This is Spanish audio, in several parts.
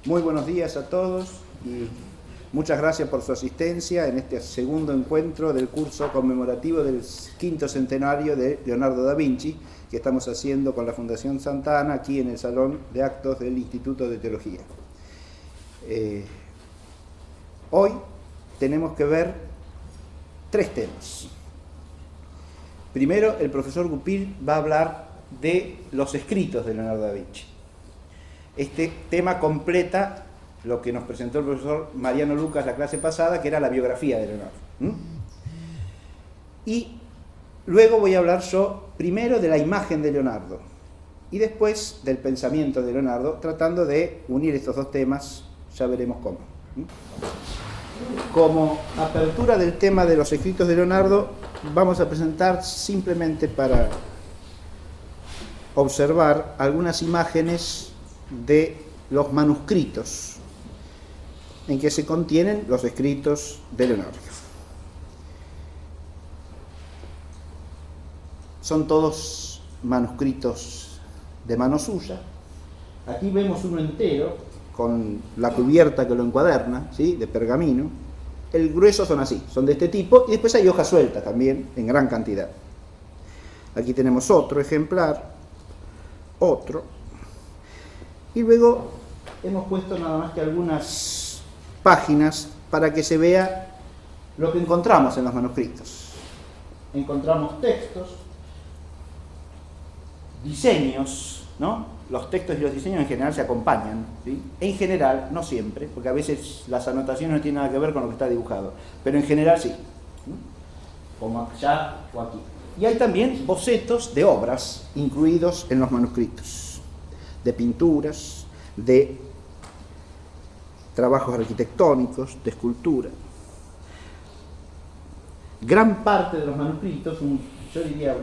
Muy buenos días a todos y muchas gracias por su asistencia en este segundo encuentro del curso conmemorativo del quinto centenario de Leonardo da Vinci que estamos haciendo con la Fundación Santa Ana aquí en el Salón de Actos del Instituto de Teología. Hoy tenemos que ver tres temas. Primero, el profesor Goupil va a hablar de los escritos de Leonardo da Vinci. Este tema completa lo que nos presentó el profesor Mariano Lucas la clase pasada, que era la biografía de Leonardo. Y luego voy a hablar yo primero de la imagen de Leonardo y después del pensamiento de Leonardo, tratando de unir estos dos temas, ya veremos cómo. Como apertura del tema de los escritos de Leonardo, vamos a presentar simplemente para observar algunas imágenes de los manuscritos en que se contienen los escritos de Leonardo. Son todos manuscritos de mano suya. Aquí vemos uno entero con la cubierta que lo encuaderna, ¿sí?, de pergamino. El grueso son así, son de este tipo, y después hay hojas sueltas también en gran cantidad. Aquí tenemos otro ejemplar, otro, y luego hemos puesto nada más que algunas páginas para que se vea lo que encontramos en los manuscritos. Encontramos textos, diseños, ¿no? Los textos y los diseños en general se acompañan, ¿sí? En general, no siempre, porque a veces las anotaciones no tienen nada que ver con lo que está dibujado, pero en general sí, ¿sí? Como allá o aquí. Y hay también bocetos de obras incluidos en los manuscritos, de pinturas, de trabajos arquitectónicos, de escultura. Gran parte de los manuscritos, yo diría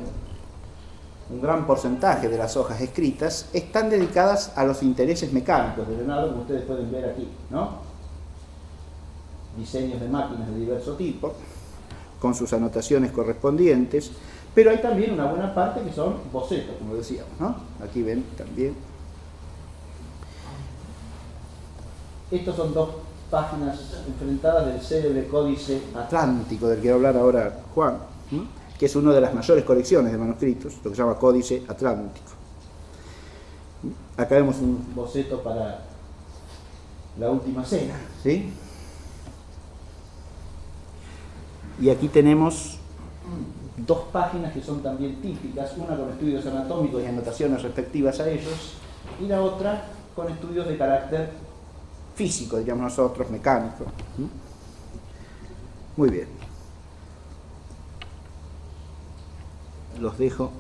un gran porcentaje de las hojas escritas, están dedicadas a los intereses mecánicos de Leonardo, como ustedes pueden ver aquí, ¿no? Diseños de máquinas de diverso tipo, con sus anotaciones correspondientes, pero hay también una buena parte que son bocetos, como decíamos, ¿no? Aquí ven también. Estos son dos páginas enfrentadas del célebre Códice Atlántico, del que va a hablar ahora Juan, ¿no?, que es una de las mayores colecciones de manuscritos, lo que se llama Códice Atlántico. Acá vemos un boceto para la Última Cena, ¿sí? Y aquí tenemos dos páginas que son también típicas, una con estudios anatómicos y anotaciones respectivas a ellos, y la otra con estudios de carácter físico, digamos nosotros, mecánico. Muy bien. Los dejo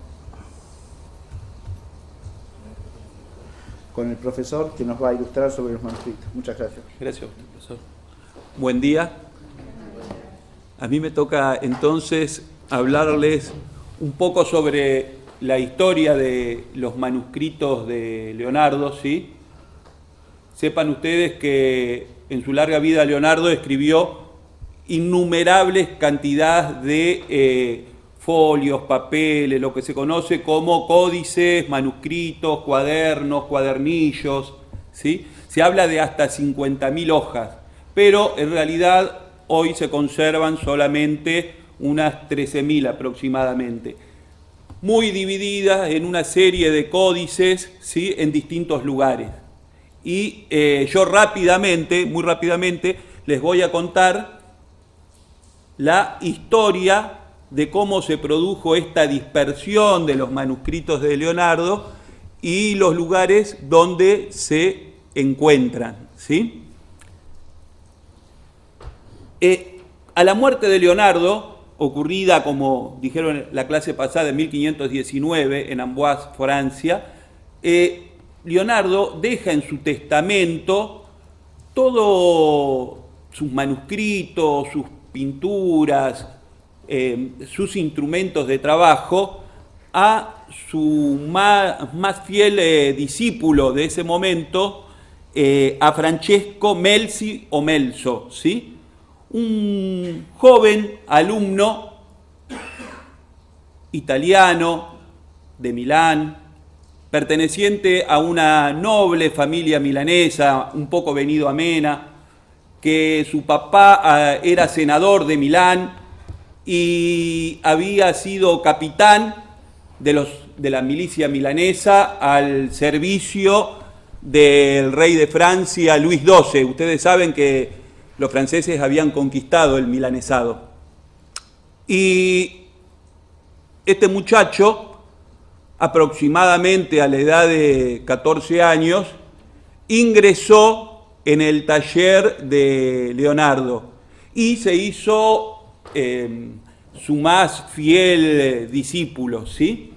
con el profesor que nos va a ilustrar sobre los manuscritos. Muchas gracias. Gracias, profesor. Buen día. A mí me toca entonces hablarles un poco sobre la historia de los manuscritos de Leonardo, ¿sí? Sepan ustedes que en su larga vida Leonardo escribió innumerables cantidades de folios, papeles, lo que se conoce como códices, manuscritos, cuadernos, cuadernillos, ¿sí? Se habla de hasta 50.000 hojas, pero en realidad hoy se conservan solamente unas 13.000 aproximadamente, muy divididas en una serie de códices, ¿sí?, en distintos lugares. Y yo muy rápidamente, les voy a contar la historia de cómo se produjo esta dispersión de los manuscritos de Leonardo y los lugares donde se encuentran, ¿sí? A la muerte de Leonardo, ocurrida, como dijeron en la clase pasada, en 1519 en Amboise, Francia, Leonardo deja en su testamento todos sus manuscritos, sus pinturas, sus instrumentos de trabajo a su más fiel discípulo de ese momento, a Francesco Melzi o Melzo, ¿sí?, un joven alumno italiano de Milán, perteneciente a una noble familia milanesa, un poco venido a Mena, que su papá era senador de Milán y había sido capitán de la milicia milanesa al servicio del rey de Francia, Luis XII. Ustedes saben que los franceses habían conquistado el milanesado. Y este muchacho, aproximadamente a la edad de 14 años, ingresó en el taller de Leonardo y se hizo su más fiel discípulo, ¿sí?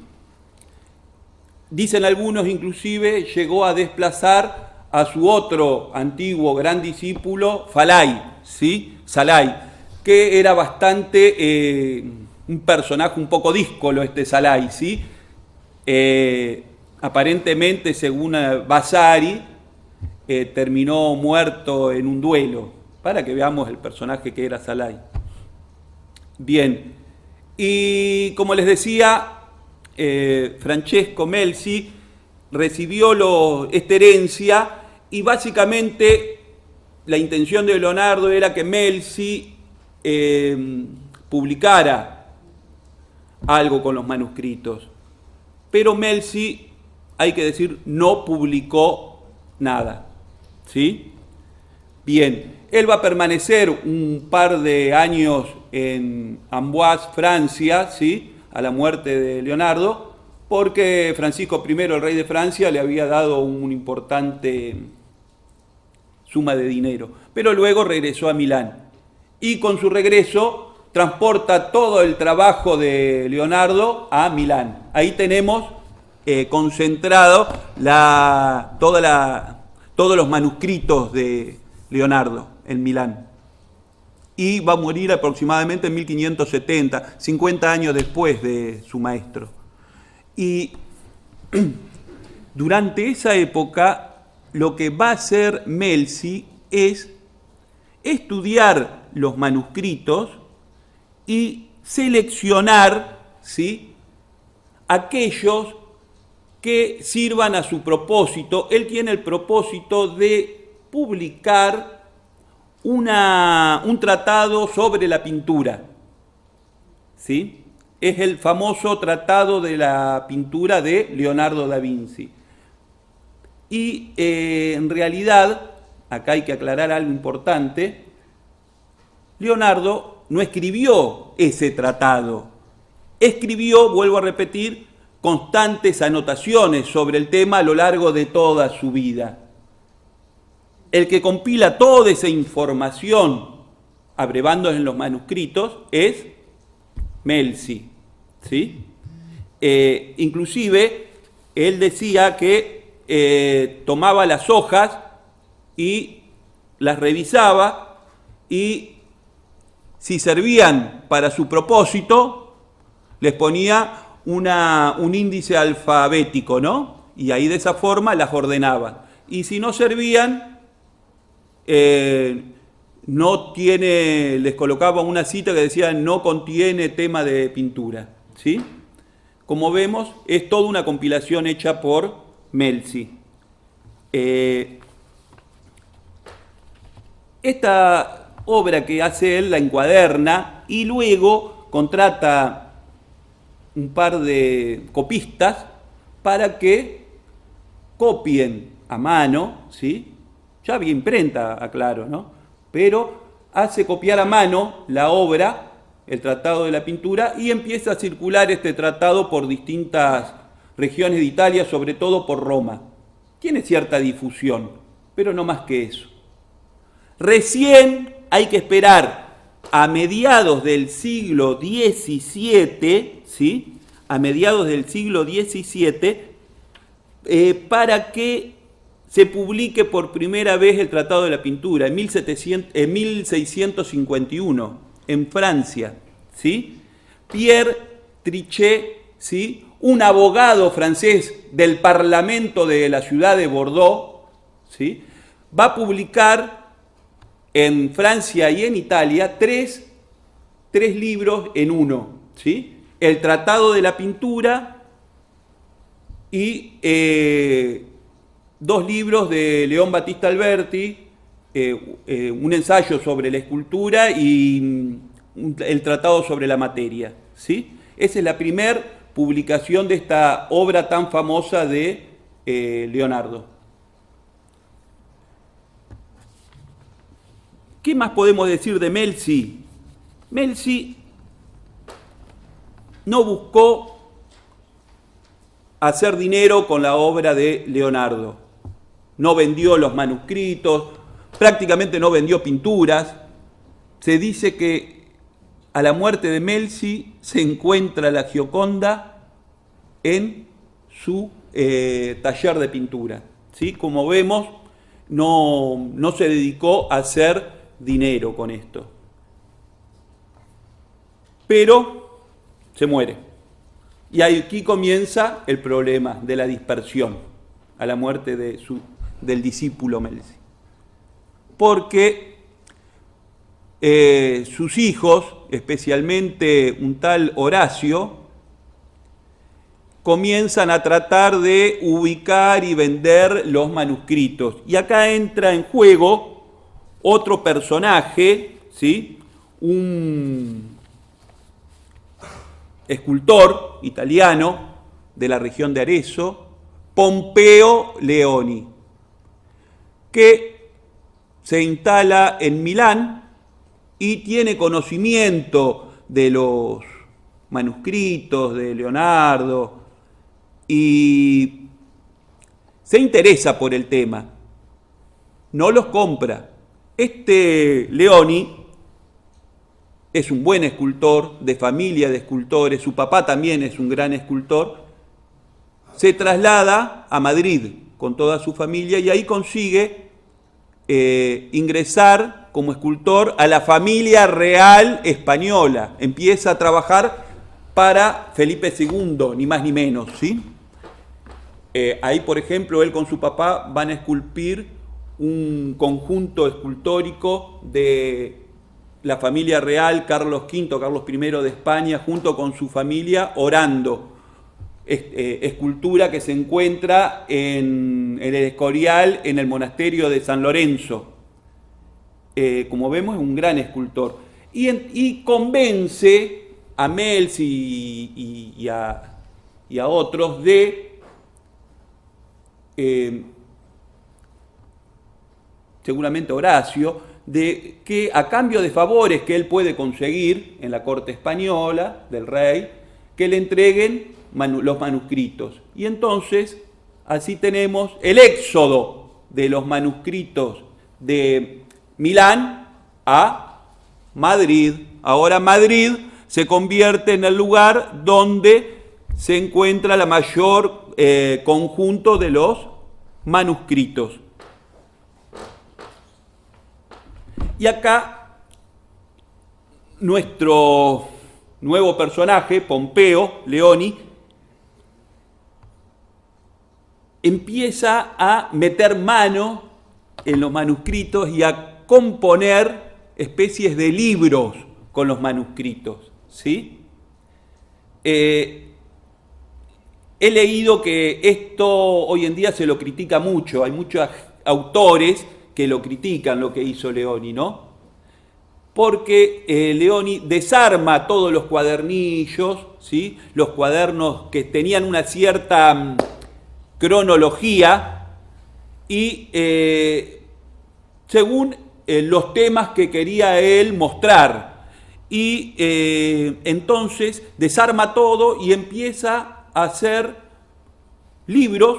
Dicen algunos, inclusive, llegó a desplazar a su otro antiguo gran discípulo, Falai, ¿sí? Salai, que era bastante un personaje un poco díscolo este Salai, ¿sí? Aparentemente, según Vasari, terminó muerto en un duelo, para que veamos el personaje que era Salai. Bien, y como les decía, Francesco Melzi recibió esta herencia y básicamente la intención de Leonardo era que Melzi publicara algo con los manuscritos. Pero Melzi, hay que decir, no publicó nada, ¿sí? Bien, él va a permanecer un par de años en Amboise, Francia, ¿sí? A la muerte de Leonardo, porque Francisco I, el rey de Francia, le había dado una importante suma de dinero. Pero luego regresó a Milán y con su regreso transporta todo el trabajo de Leonardo a Milán. Ahí tenemos concentrado todos los manuscritos de Leonardo en Milán. Y va a morir aproximadamente en 1570, 50 años después de su maestro. Y durante esa época, lo que va a hacer Melzi es estudiar los manuscritos y seleccionar, ¿sí?, aquellos que sirvan a su propósito. Él tiene el propósito de publicar un tratado sobre la pintura, ¿sí? Es el famoso Tratado de la Pintura de Leonardo da Vinci. Y en realidad, acá hay que aclarar algo importante, Leonardo no escribió ese tratado, escribió, vuelvo a repetir, constantes anotaciones sobre el tema a lo largo de toda su vida. El que compila toda esa información, abrevando en los manuscritos, es Melzi, ¿sí? Inclusive, él decía que tomaba las hojas y las revisaba y si servían para su propósito, les ponía un índice alfabético, ¿no? Y ahí de esa forma las ordenaba. Y si no servían, les colocaba una cita que decía no contiene tema de pintura, ¿sí? Como vemos, es toda una compilación hecha por Melzi. Esta obra que hace él la encuaderna y luego contrata un par de copistas para que copien a mano, ¿sí? Ya había imprenta, aclaro, ¿no? Pero hace copiar a mano la obra, el Tratado de la Pintura, y empieza a circular este tratado por distintas regiones de Italia, sobre todo por Roma. Tiene cierta difusión, pero no más que eso. Recién hay que esperar a mediados del siglo XVII, ¿sí? A mediados del siglo XVII, para que se publique por primera vez el Tratado de la Pintura, en 1651, en Francia, ¿sí? Pierre Trichet, ¿sí?, un abogado francés del Parlamento de la ciudad de Bordeaux, ¿sí?, va a publicar en Francia y en Italia tres libros en uno, ¿sí? El Tratado de la Pintura, y 2 libros de León Battista Alberti, un ensayo sobre la escultura y el tratado sobre la materia, ¿sí? Esa es la primera publicación de esta obra tan famosa de Leonardo. ¿Qué más podemos decir de Melzi? Melzi no buscó hacer dinero con la obra de Leonardo. No vendió los manuscritos, prácticamente no vendió pinturas. Se dice que a la muerte de Melzi se encuentra la Gioconda en su taller de pintura, ¿sí? Como vemos, no se dedicó a hacer dinero con esto. Pero se muere. Y aquí comienza el problema de la dispersión a la muerte del discípulo Melzi. Porque sus hijos, especialmente un tal Horacio, comienzan a tratar de ubicar y vender los manuscritos. Y acá entra en juego otro personaje, ¿sí? Un escultor italiano de la región de Arezzo, Pompeo Leoni, que se instala en Milán y tiene conocimiento de los manuscritos de Leonardo y se interesa por el tema. No los compra. Este Leoni es un buen escultor, de familia de escultores, su papá también es un gran escultor, se traslada a Madrid con toda su familia y ahí consigue ingresar como escultor a la familia real española. Empieza a trabajar para Felipe II, ni más ni menos, ¿sí? Ahí, por ejemplo, él con su papá van a esculpir un conjunto escultórico de la familia real, Carlos V, Carlos I de España, junto con su familia, orando. Escultura que se encuentra en el Escorial, en el monasterio de San Lorenzo. Como vemos, es un gran escultor. Y convence a Melzi y a otros de seguramente Horacio, de que a cambio de favores que él puede conseguir en la corte española del rey, que le entreguen los manuscritos. Y entonces, así tenemos el éxodo de los manuscritos de Milán a Madrid. Ahora Madrid se convierte en el lugar donde se encuentra la mayor conjunto de los manuscritos. Y acá nuestro nuevo personaje, Pompeo Leoni, empieza a meter mano en los manuscritos y a componer especies de libros con los manuscritos, ¿sí? He leído que esto hoy en día se lo critica mucho, hay muchos autores que lo critican lo que hizo Leoni, ¿no? Porque Leoni desarma todos los cuadernillos, ¿sí? Los cuadernos que tenían una cierta cronología y según los temas que quería él mostrar. Y entonces desarma todo y empieza a hacer libros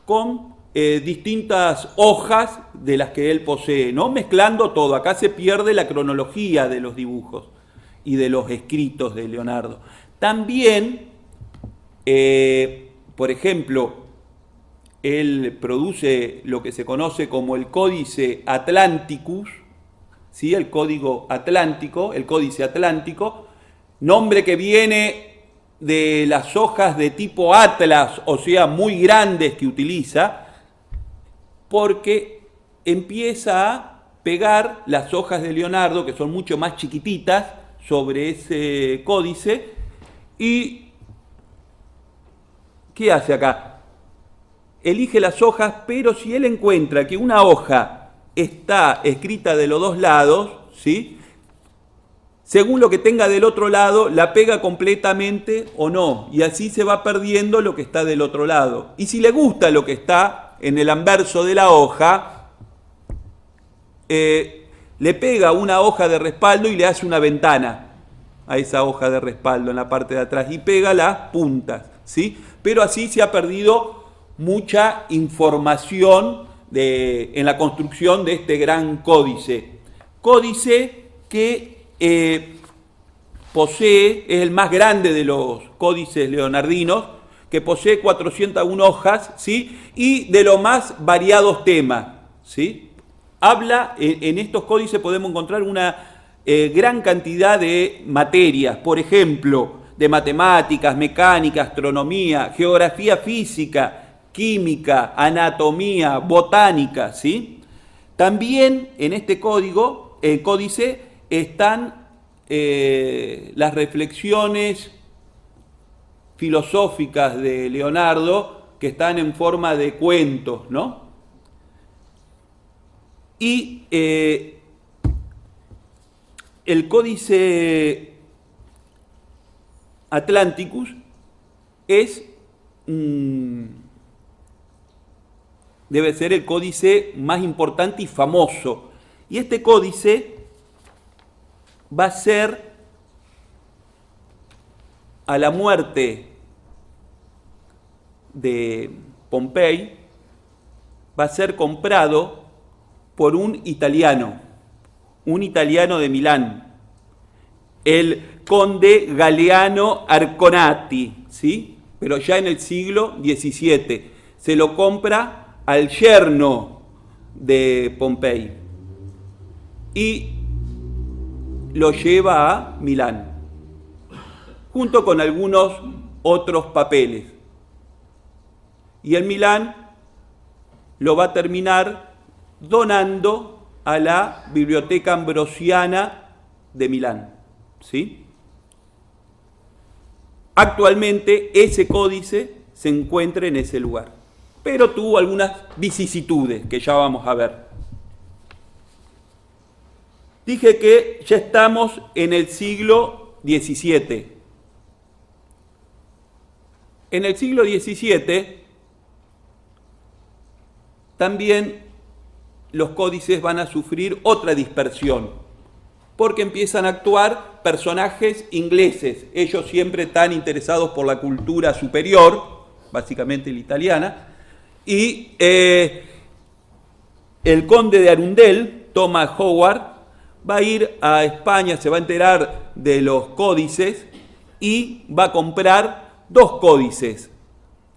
con distintas hojas de las que él posee, ¿no? Mezclando todo. Acá se pierde la cronología de los dibujos y de los escritos de Leonardo. También, por ejemplo, él produce lo que se conoce como el Códice Atlanticus, ¿sí? El Código Atlántico, el Códice Atlántico, nombre que viene de las hojas de tipo Atlas, o sea, muy grandes que utiliza, porque empieza a pegar las hojas de Leonardo, que son mucho más chiquititas, sobre ese códice. ¿Y qué hace acá? elige las hojas, pero si él encuentra que una hoja está escrita de los dos lados, ¿sí?, según lo que tenga del otro lado, la pega completamente o no, y así se va perdiendo lo que está del otro lado. Y si le gusta lo que está en el anverso de la hoja, le pega una hoja de respaldo y le hace una ventana a esa hoja de respaldo en la parte de atrás y pega las puntas, ¿sí? Pero así se ha perdido mucha información en la construcción de este gran códice. Códice que posee, es el más grande de los códices leonardinos, que posee 401 hojas, ¿sí?, y de los más variados temas, ¿sí? Habla, en estos códices podemos encontrar una gran cantidad de materias, por ejemplo, de matemáticas, mecánica, astronomía, geografía física, química, anatomía, botánica, ¿sí? También en este códice están las reflexiones filosóficas de Leonardo, que están en forma de cuentos, ¿no? Y el Códice Atlanticus debe ser el códice más importante y famoso. Y este códice va a ser, a la muerte de Pompey, va a ser comprado por un italiano de Milán, el conde Galeano Arconati, ¿sí?, pero ya en el siglo XVII. Se lo compra al yerno de Pompey y lo lleva a Milán, junto con algunos otros papeles. Y en Milán lo va a terminar donando a la Biblioteca Ambrosiana de Milán, ¿sí? Actualmente ese códice se encuentra en ese lugar, pero tuvo algunas vicisitudes que ya vamos a ver. Dije que ya estamos en el siglo XVII. En el siglo XVII también los códices van a sufrir otra dispersión, porque empiezan a actuar personajes ingleses, ellos siempre tan interesados por la cultura superior, básicamente la italiana, y el conde de Arundel, Thomas Howard, va a ir a España, se va a enterar de los códices y va a comprar 2 códices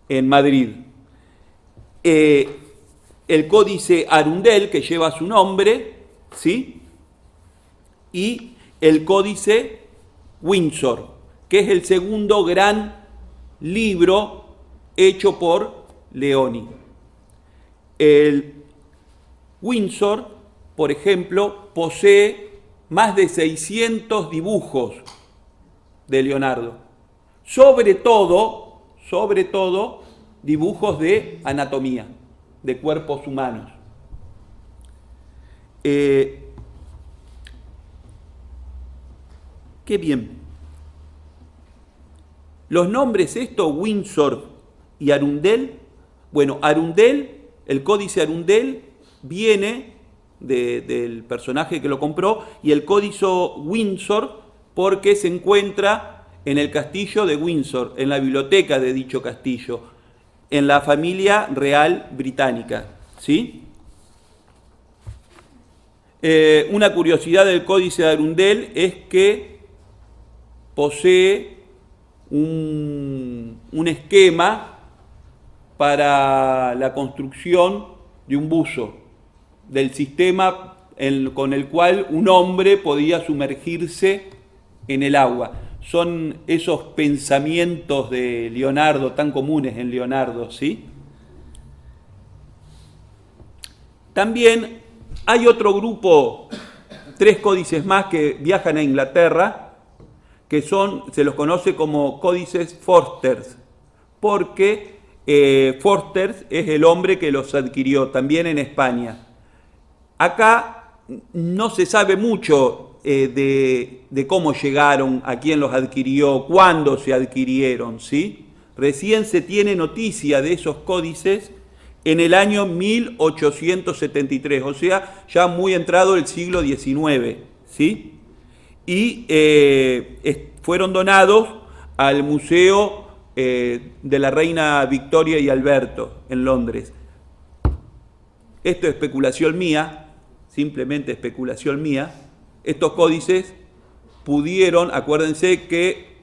en Madrid. El códice Arundel, que lleva su nombre, ¿sí?, y el códice Windsor, que es el segundo gran libro hecho por Leoni. El Windsor, por ejemplo, posee más de 600 dibujos de Leonardo, sobre todo dibujos de anatomía, de cuerpos humanos. Qué bien. Los nombres Windsor y Arundel, bueno, Arundel, el códice Arundel viene del personaje que lo compró, y el códice Windsor porque se encuentra en el castillo de Windsor, en la biblioteca de dicho castillo, en la familia real británica, ¿sí? Una curiosidad del códice de Arundel es que posee un esquema para la construcción de un buzo, del sistema con el cual un hombre podía sumergirse en el agua. Son esos pensamientos de Leonardo, tan comunes en Leonardo, ¿sí? También hay otro grupo, 3 códices más que viajan a Inglaterra, que se los conoce como códices Forsters, porque Forster es el hombre que los adquirió, también en España. Acá no se sabe mucho de cómo llegaron, a quién los adquirió, cuándo se adquirieron, ¿sí? Recién se tiene noticia de esos códices en el año 1873, o sea, ya muy entrado el siglo XIX, ¿sí? Y fueron donados al Museo de la Reina Victoria y Alberto en Londres. Esto es especulación mía, simplemente especulación mía. Estos códices pudieron, acuérdense que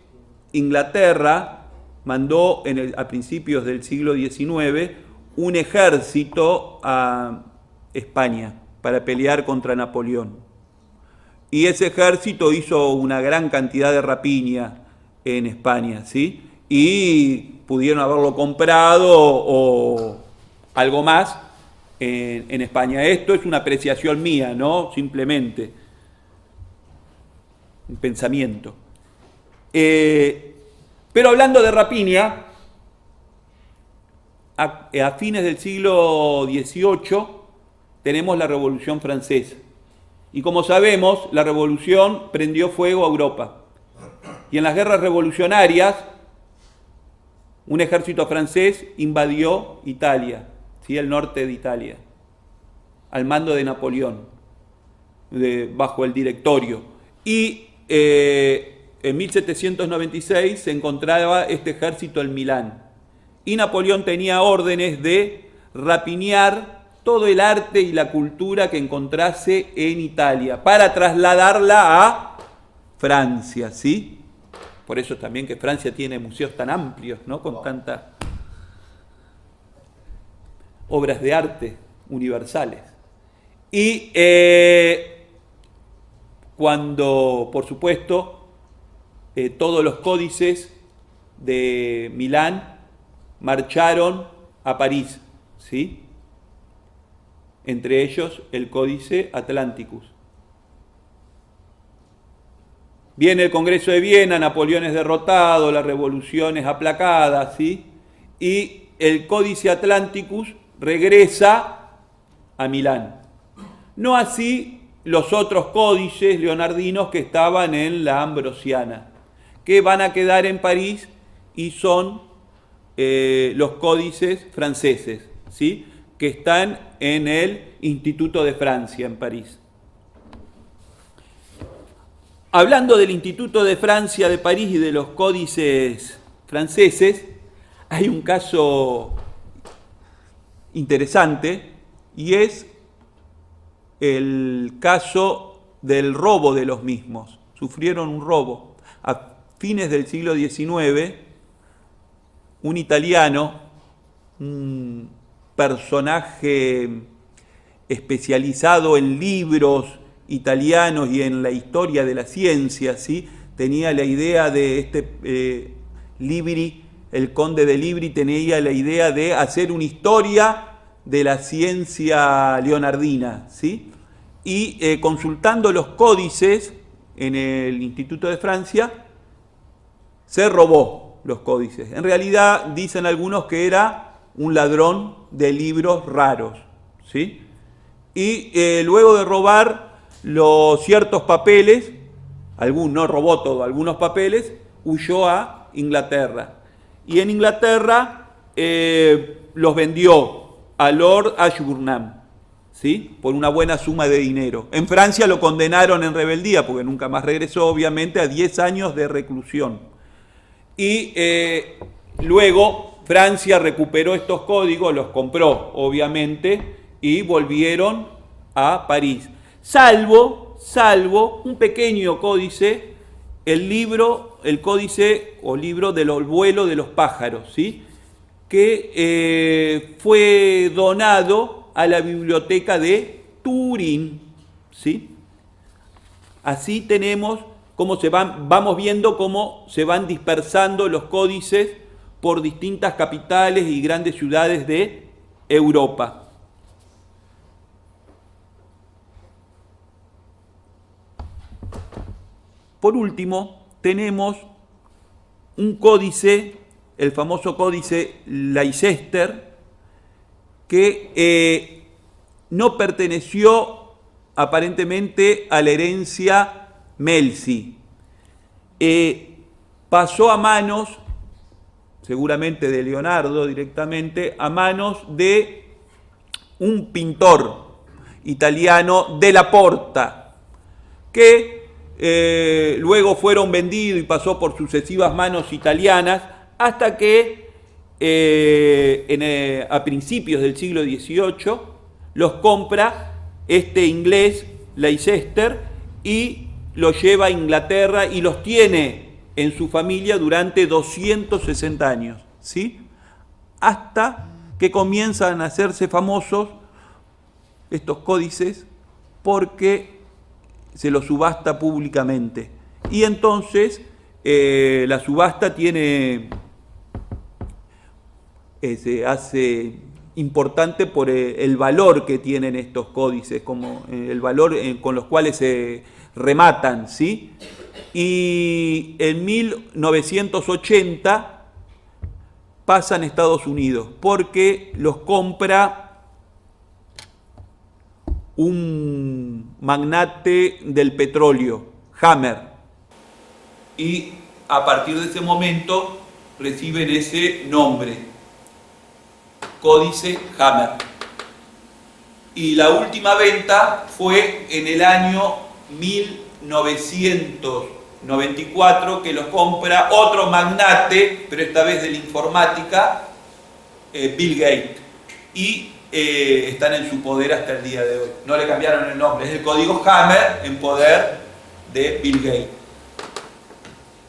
Inglaterra mandó a principios del siglo XIX un ejército a España para pelear contra Napoleón. Y ese ejército hizo una gran cantidad de rapiña en España, ¿sí? Y pudieron haberlo comprado o algo más en España. Esto es una apreciación mía, ¿no? Simplemente un pensamiento. Pero hablando de rapiña, a fines del siglo XVIII tenemos la Revolución Francesa. Y como sabemos, la Revolución prendió fuego a Europa. Y en las guerras revolucionarias, un ejército francés invadió Italia, ¿sí? El norte de Italia, al mando de Napoleón, bajo el Directorio. Y en 1796 se encontraba este ejército en Milán. Y Napoleón tenía órdenes de rapiñar todo el arte y la cultura que encontrase en Italia para trasladarla a Francia, ¿sí? Por eso también que Francia tiene museos tan amplios, ¿no? Con tantas obras de arte universales. Y cuando, por supuesto, todos los códices de Milán marcharon a París, ¿sí? Entre ellos el Códice Atlanticus. Viene el Congreso de Viena, Napoleón es derrotado, la revolución es aplacada, ¿sí? Y el Códice Atlanticus regresa a Milán. No así los otros códices leonardinos que estaban en la Ambrosiana, que van a quedar en París y son los códices franceses, ¿sí? Que están en el Instituto de Francia, en París. Hablando del Instituto de Francia de París y de los códices franceses, hay un caso interesante y es el caso del robo de los mismos. Sufrieron un robo. A fines del siglo XIX, un italiano, un personaje especializado en libros italianos y en la historia de la ciencia, ¿sí? Tenía la idea de Libri, el conde de Libri tenía la idea de hacer una historia de la ciencia leonardina, ¿sí? Y consultando los códices en el Instituto de Francia, se robó los códices. En realidad dicen algunos que era un ladrón de libros raros, ¿sí? Y luego de robar los ciertos papeles, no robó todo, algunos papeles, huyó a Inglaterra. Y en Inglaterra los vendió a Lord Ashburnham, ¿sí? Por una buena suma de dinero. En Francia lo condenaron en rebeldía, porque nunca más regresó, obviamente, a 10 años de reclusión. Y luego Francia recuperó estos códigos, los compró, obviamente, y volvieron a París. Salvo un pequeño códice, el códice o libro del vuelo de los pájaros, ¿sí? Que fue donado a la biblioteca de Turín, ¿sí? Así tenemos vamos viendo cómo se van dispersando los códices por distintas capitales y grandes ciudades de Europa. Por último, tenemos un códice el famoso códice Leicester, que no perteneció aparentemente a la herencia Melzi. Pasó a manos, seguramente de Leonardo directamente, a manos de un pintor italiano, Della Porta, que luego fueron vendidos y pasó por sucesivas manos italianas, hasta que a principios del siglo XVIII los compra este inglés Leicester y los lleva a Inglaterra y los tiene en su familia durante 260 años, ¿sí? Hasta que comienzan a hacerse famosos estos códices porque se los subasta públicamente. Y entonces la subasta se hace importante por el valor que tienen estos códices, como el valor con los cuales se rematan, ¿sí? Y en 1980 pasan a Estados Unidos porque los compra un magnate del petróleo, Hammer, y a partir de ese momento reciben ese nombre, Códice Hammer. Y la última venta fue en el año 1994, que los compra otro magnate, pero esta vez de la informática, Bill Gates, y están en su poder hasta el día de hoy. No le cambiaron el nombre, es el código Hammer en poder de Bill Gates.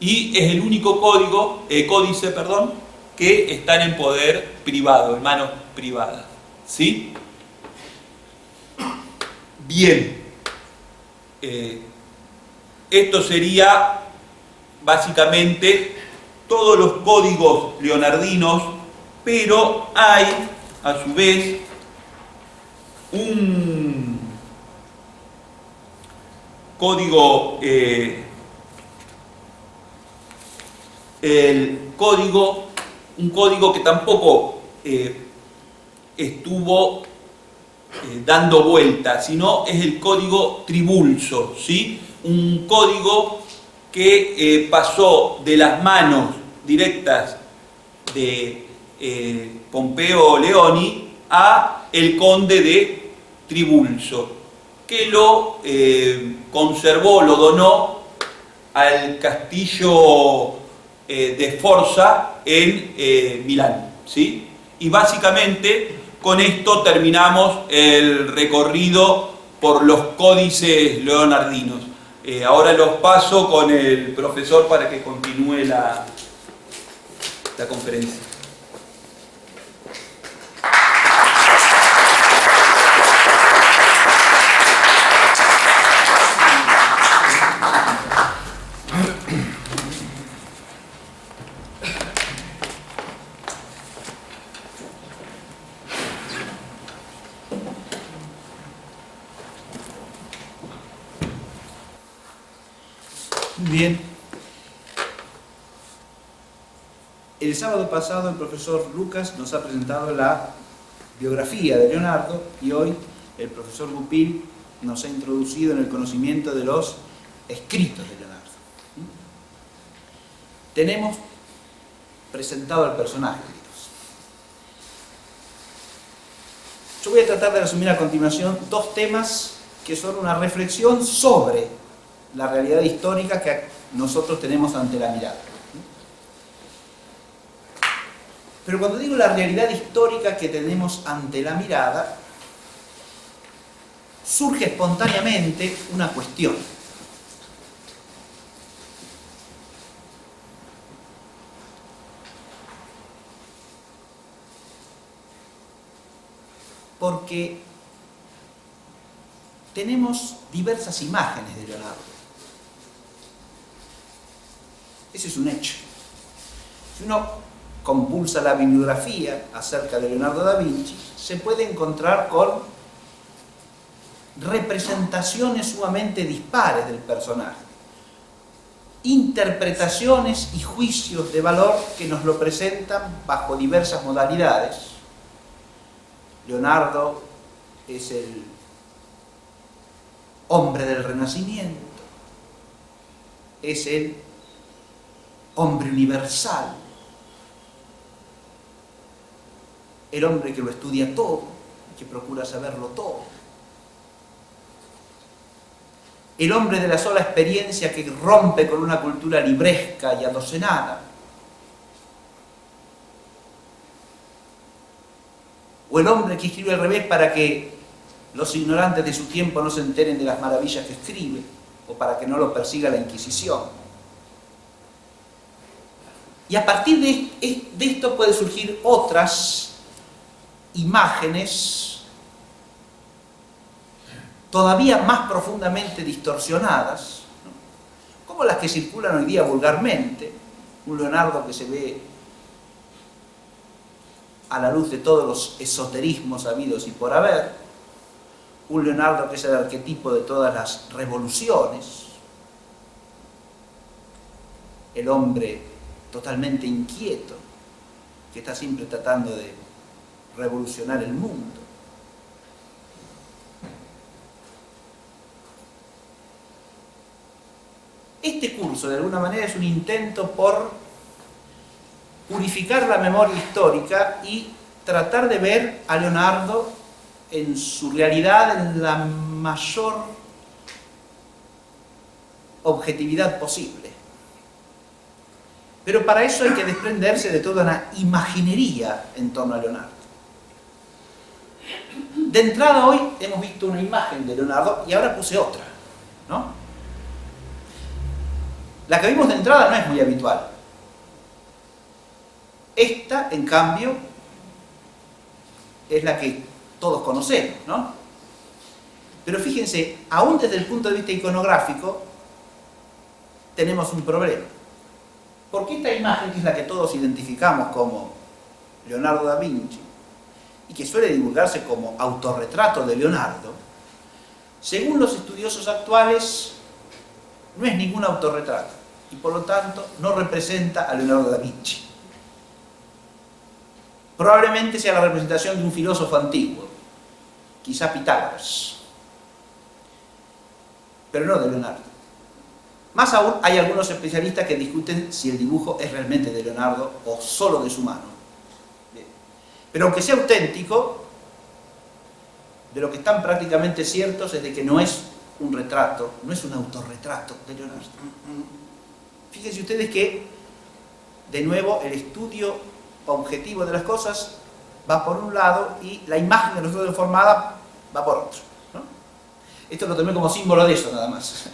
Y es el único códice, que están en poder privado, en manos privadas. ¿Sí? Bien. Esto sería básicamente todos los códigos leonardinos, pero hay a su vez un código, un código que tampoco estuvo dando vuelta, sino es el código Tribulso, ¿sí? Un código que pasó de las manos directas de Pompeo Leoni a el conde de Tribulso, que lo conservó, lo donó al castillo de Sforza en Milán, ¿sí? Y básicamente con esto terminamos el recorrido por los códices leonardinos. Ahora los paso con el profesor para que continúe la conferencia. Bien. El sábado pasado el profesor Lucas nos ha presentado la biografía de Leonardo y hoy el profesor Goupil nos ha introducido en el conocimiento de los escritos de Leonardo. Tenemos presentado al personaje, queridos. Yo voy a tratar de resumir a continuación dos temas que son una reflexión sobre la realidad histórica que nosotros tenemos ante la mirada. Pero cuando digo la realidad histórica que tenemos ante la mirada, surge espontáneamente una cuestión. Porque tenemos diversas imágenes de Leonardo. Ese es un hecho. Si uno compulsa la bibliografía acerca de Leonardo da Vinci, se puede encontrar con representaciones sumamente dispares del personaje. interpretaciones y juicios de valor que nos lo presentan bajo diversas modalidades. Leonardo es el hombre del Renacimiento, es el hombre universal, el hombre que lo estudia todo, que procura saberlo todo, el hombre de la sola experiencia que rompe con una cultura libresca y adocenada, o el hombre que escribe al revés para que los ignorantes de su tiempo no se enteren de las maravillas que escribe, o para que no lo persiga la Inquisición. Y a partir de esto pueden surgir otras imágenes todavía más profundamente distorsionadas, ¿no?, como las que circulan hoy día vulgarmente. Un Leonardo que se ve a la luz de todos los esoterismos habidos y por haber, un Leonardo que es el arquetipo de todas las revoluciones, el hombre totalmente inquieto, que está siempre tratando de revolucionar el mundo. Este curso, de alguna manera, es un intento por purificar la memoria histórica y tratar de ver a Leonardo en su realidad, en la mayor objetividad posible. Pero para eso hay que desprenderse de toda una imaginería en torno a Leonardo. De entrada, hoy hemos visto una imagen de Leonardo y ahora puse otra, ¿no? La que vimos de entrada no es muy habitual. Esta, en cambio, es la que todos conocemos, ¿no? Pero fíjense, aún desde el punto de vista iconográfico, tenemos un problema. Porque esta imagen, que es la que todos identificamos como Leonardo da Vinci, y que suele divulgarse como autorretrato de Leonardo, según los estudiosos actuales, no es ningún autorretrato, y por lo tanto no representa a Leonardo da Vinci. Probablemente sea la representación de un filósofo antiguo, quizá Pitágoras, pero no de Leonardo. Más aún, hay algunos especialistas que discuten si el dibujo es realmente de Leonardo o solo de su mano. Bien. Pero aunque sea auténtico, de lo que están prácticamente ciertos es de que no es un retrato, no es un autorretrato de Leonardo. Fíjense ustedes que, de nuevo, el estudio objetivo de las cosas va por un lado y la imagen que nosotros tenemos formada va por otro, ¿no? Esto lo tomé como símbolo de eso, nada más.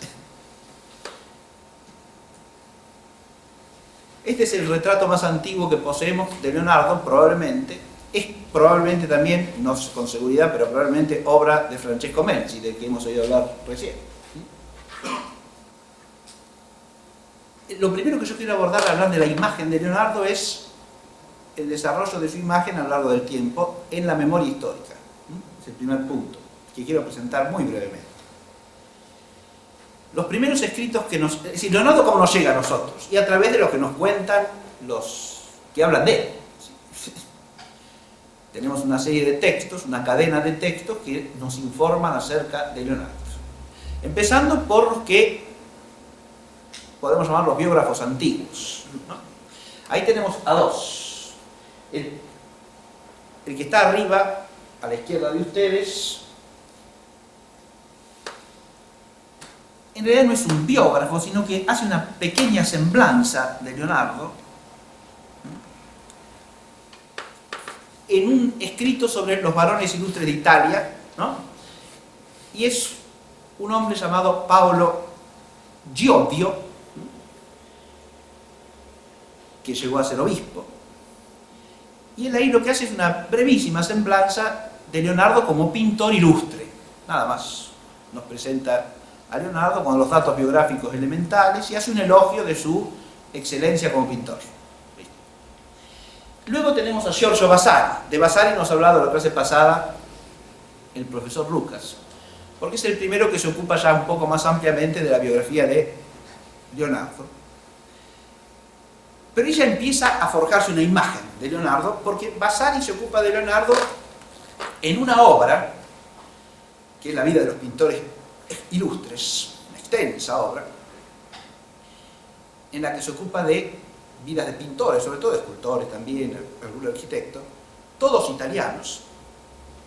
Este es el retrato más antiguo que poseemos de Leonardo, probablemente. Es probablemente también, no con seguridad, pero probablemente obra de Francesco Melzi, del que hemos oído hablar recién. Lo primero que yo quiero abordar al hablar de la imagen de Leonardo es el desarrollo de su imagen a lo largo del tiempo en la memoria histórica. Es el primer punto que quiero presentar muy brevemente. Los primeros escritos que nos... Es decir, Leonardo cómo nos llega a nosotros y a través de lo que nos cuentan los que hablan de él. Tenemos una serie de textos, una cadena de textos que nos informan acerca de Leonardo. Empezando por los que podemos llamar los biógrafos antiguos, ¿no? Ahí tenemos a dos. El que está arriba, a la izquierda de ustedes, en realidad no es un biógrafo, sino que hace una pequeña semblanza de Leonardo en un escrito sobre los varones ilustres de Italia, ¿no? Y es un hombre llamado Paolo Giovio, que llegó a ser obispo. Y él ahí lo que hace es una brevísima semblanza de Leonardo como pintor ilustre. Nada más. Nos presenta a Leonardo con los datos biográficos elementales y hace un elogio de su excelencia como pintor. Luego tenemos a Giorgio Vasari. De Vasari nos ha hablado la clase pasada el profesor Lucas, porque es el primero que se ocupa ya un poco más ampliamente de la biografía de Leonardo. Pero ella empieza a forjarse una imagen de Leonardo porque Vasari se ocupa de Leonardo en una obra, que es la vida de los pintores ilustres, una extensa obra, en la que se ocupa de vidas de pintores, sobre todo de escultores también, algunos arquitectos, todos italianos,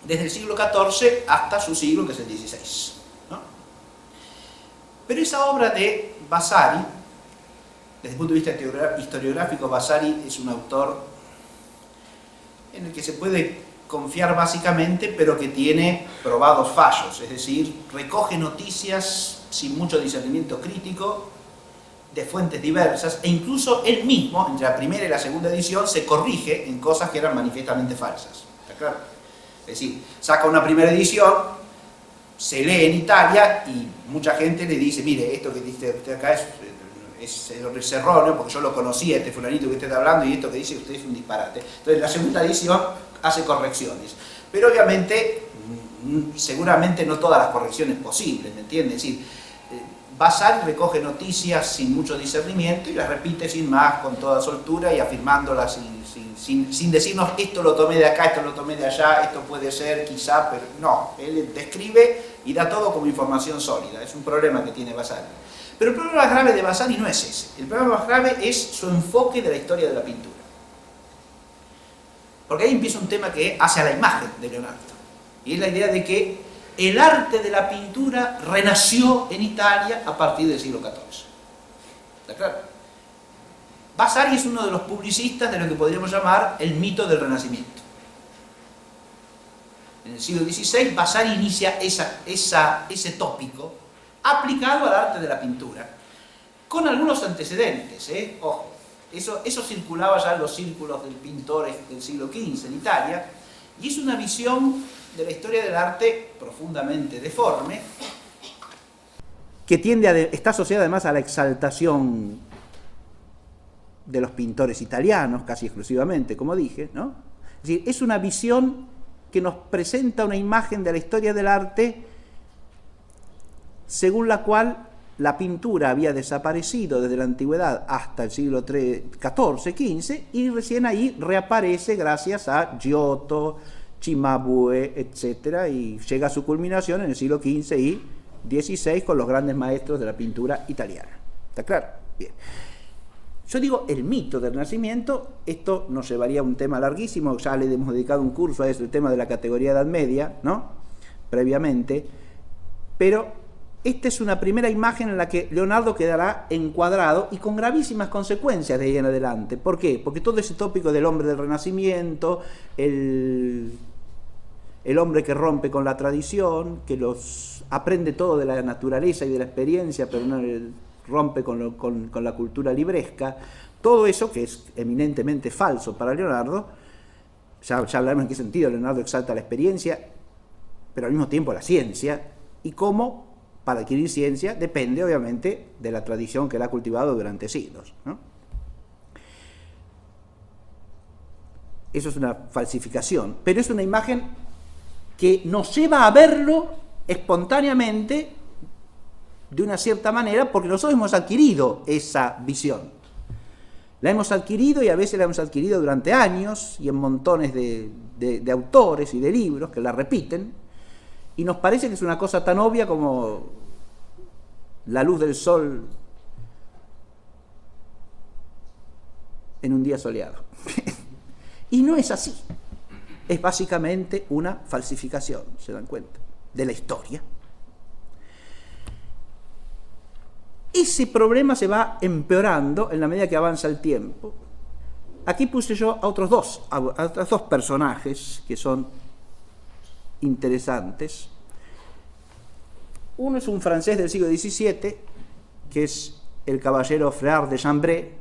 desde el siglo XIV hasta su siglo, que es el XVI, ¿no? Pero esa obra de Vasari, desde el punto de vista historiográfico, Vasari es un autor en el que se puede confiar básicamente, pero que tiene probados fallos, es decir, recoge noticias sin mucho discernimiento crítico, de fuentes diversas, e incluso él mismo, entre la primera y la segunda edición, se corrige en cosas que eran manifiestamente falsas. ¿Está claro? Es decir, saca una primera edición, se lee en Italia y mucha gente le dice, mire, esto que dice usted acá es erróneo, porque yo lo conocía, este fulanito que usted está hablando, y esto que dice usted es un disparate. Entonces la segunda edición hace correcciones. Pero obviamente, seguramente no todas las correcciones posibles, ¿me entiende? Es decir, Vasari recoge noticias sin mucho discernimiento y las repite sin más, con toda soltura y afirmándolas sin decirnos esto lo tomé de acá, esto lo tomé de allá, esto puede ser, quizá, pero no. Él describe y da todo como información sólida. Es un problema que tiene Vasari. Pero el problema más grave de Vasari no es ese. El problema más grave es su enfoque de la historia de la pintura. Porque ahí empieza un tema que hace a la imagen de Leonardo. Y es la idea de que el arte de la pintura renació en Italia a partir del siglo XIV. ¿Está claro? Vasari es uno de los publicistas de lo que podríamos llamar el mito del Renacimiento. En el siglo XVI, Vasari inicia ese tópico aplicado al arte de la pintura, con algunos antecedentes, ojo, eso circulaba ya en los círculos de pintores del siglo XV en Italia, y es una visión de la historia del arte profundamente deforme, que está asociada además a la exaltación de los pintores italianos, casi exclusivamente, como dije, ¿no? Es decir, es una visión que nos presenta una imagen de la historia del arte según la cual la pintura había desaparecido desde la antigüedad hasta el siglo XIV, XV, y recién ahí reaparece gracias a Giotto, Cimabue, etc., y llega a su culminación en el siglo XV y XVI con los grandes maestros de la pintura italiana. ¿Está claro? Bien. Yo digo el mito del Renacimiento, esto nos llevaría a un tema larguísimo, ya le hemos dedicado un curso a eso, el tema de la categoría Edad Media, ¿no? Previamente, pero esta es una primera imagen en la que Leonardo quedará encuadrado y con gravísimas consecuencias de ahí en adelante. ¿Por qué? Porque todo ese tópico del hombre del Renacimiento, el hombre que rompe con la tradición, que aprende todo de la naturaleza y de la experiencia, pero no rompe con la cultura libresca, todo eso que es eminentemente falso para Leonardo, ya hablaremos en qué sentido Leonardo exalta la experiencia, pero al mismo tiempo la ciencia, y cómo para adquirir ciencia depende obviamente de la tradición que él ha cultivado durante siglos, ¿no? Eso es una falsificación, pero es una imagen que nos lleva a verlo espontáneamente de una cierta manera, porque nosotros hemos adquirido esa visión. La hemos adquirido y a veces la hemos adquirido durante años y en montones de autores y de libros que la repiten, y nos parece que es una cosa tan obvia como la luz del sol en un día soleado. Y no es así. Es básicamente una falsificación, ¿se dan cuenta?, de la historia. Ese problema se va empeorando en la medida que avanza el tiempo. Aquí puse yo a otros dos personajes que son interesantes. Uno es un francés del siglo XVII, que es el caballero Frère de Chambray,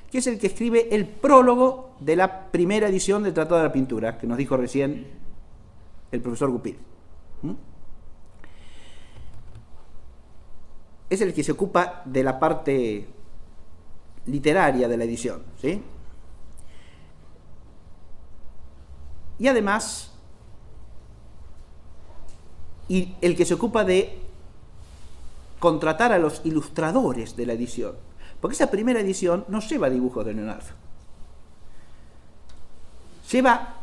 que es el que escribe el prólogo de la primera edición del Tratado de la Pintura, que nos dijo recién el profesor Goupil. Es el que se ocupa de la parte literaria de la edición, ¿sí? Y además, y el que se ocupa de contratar a los ilustradores de la edición, Porque esa primera edición no lleva dibujos de Leonardo. Lleva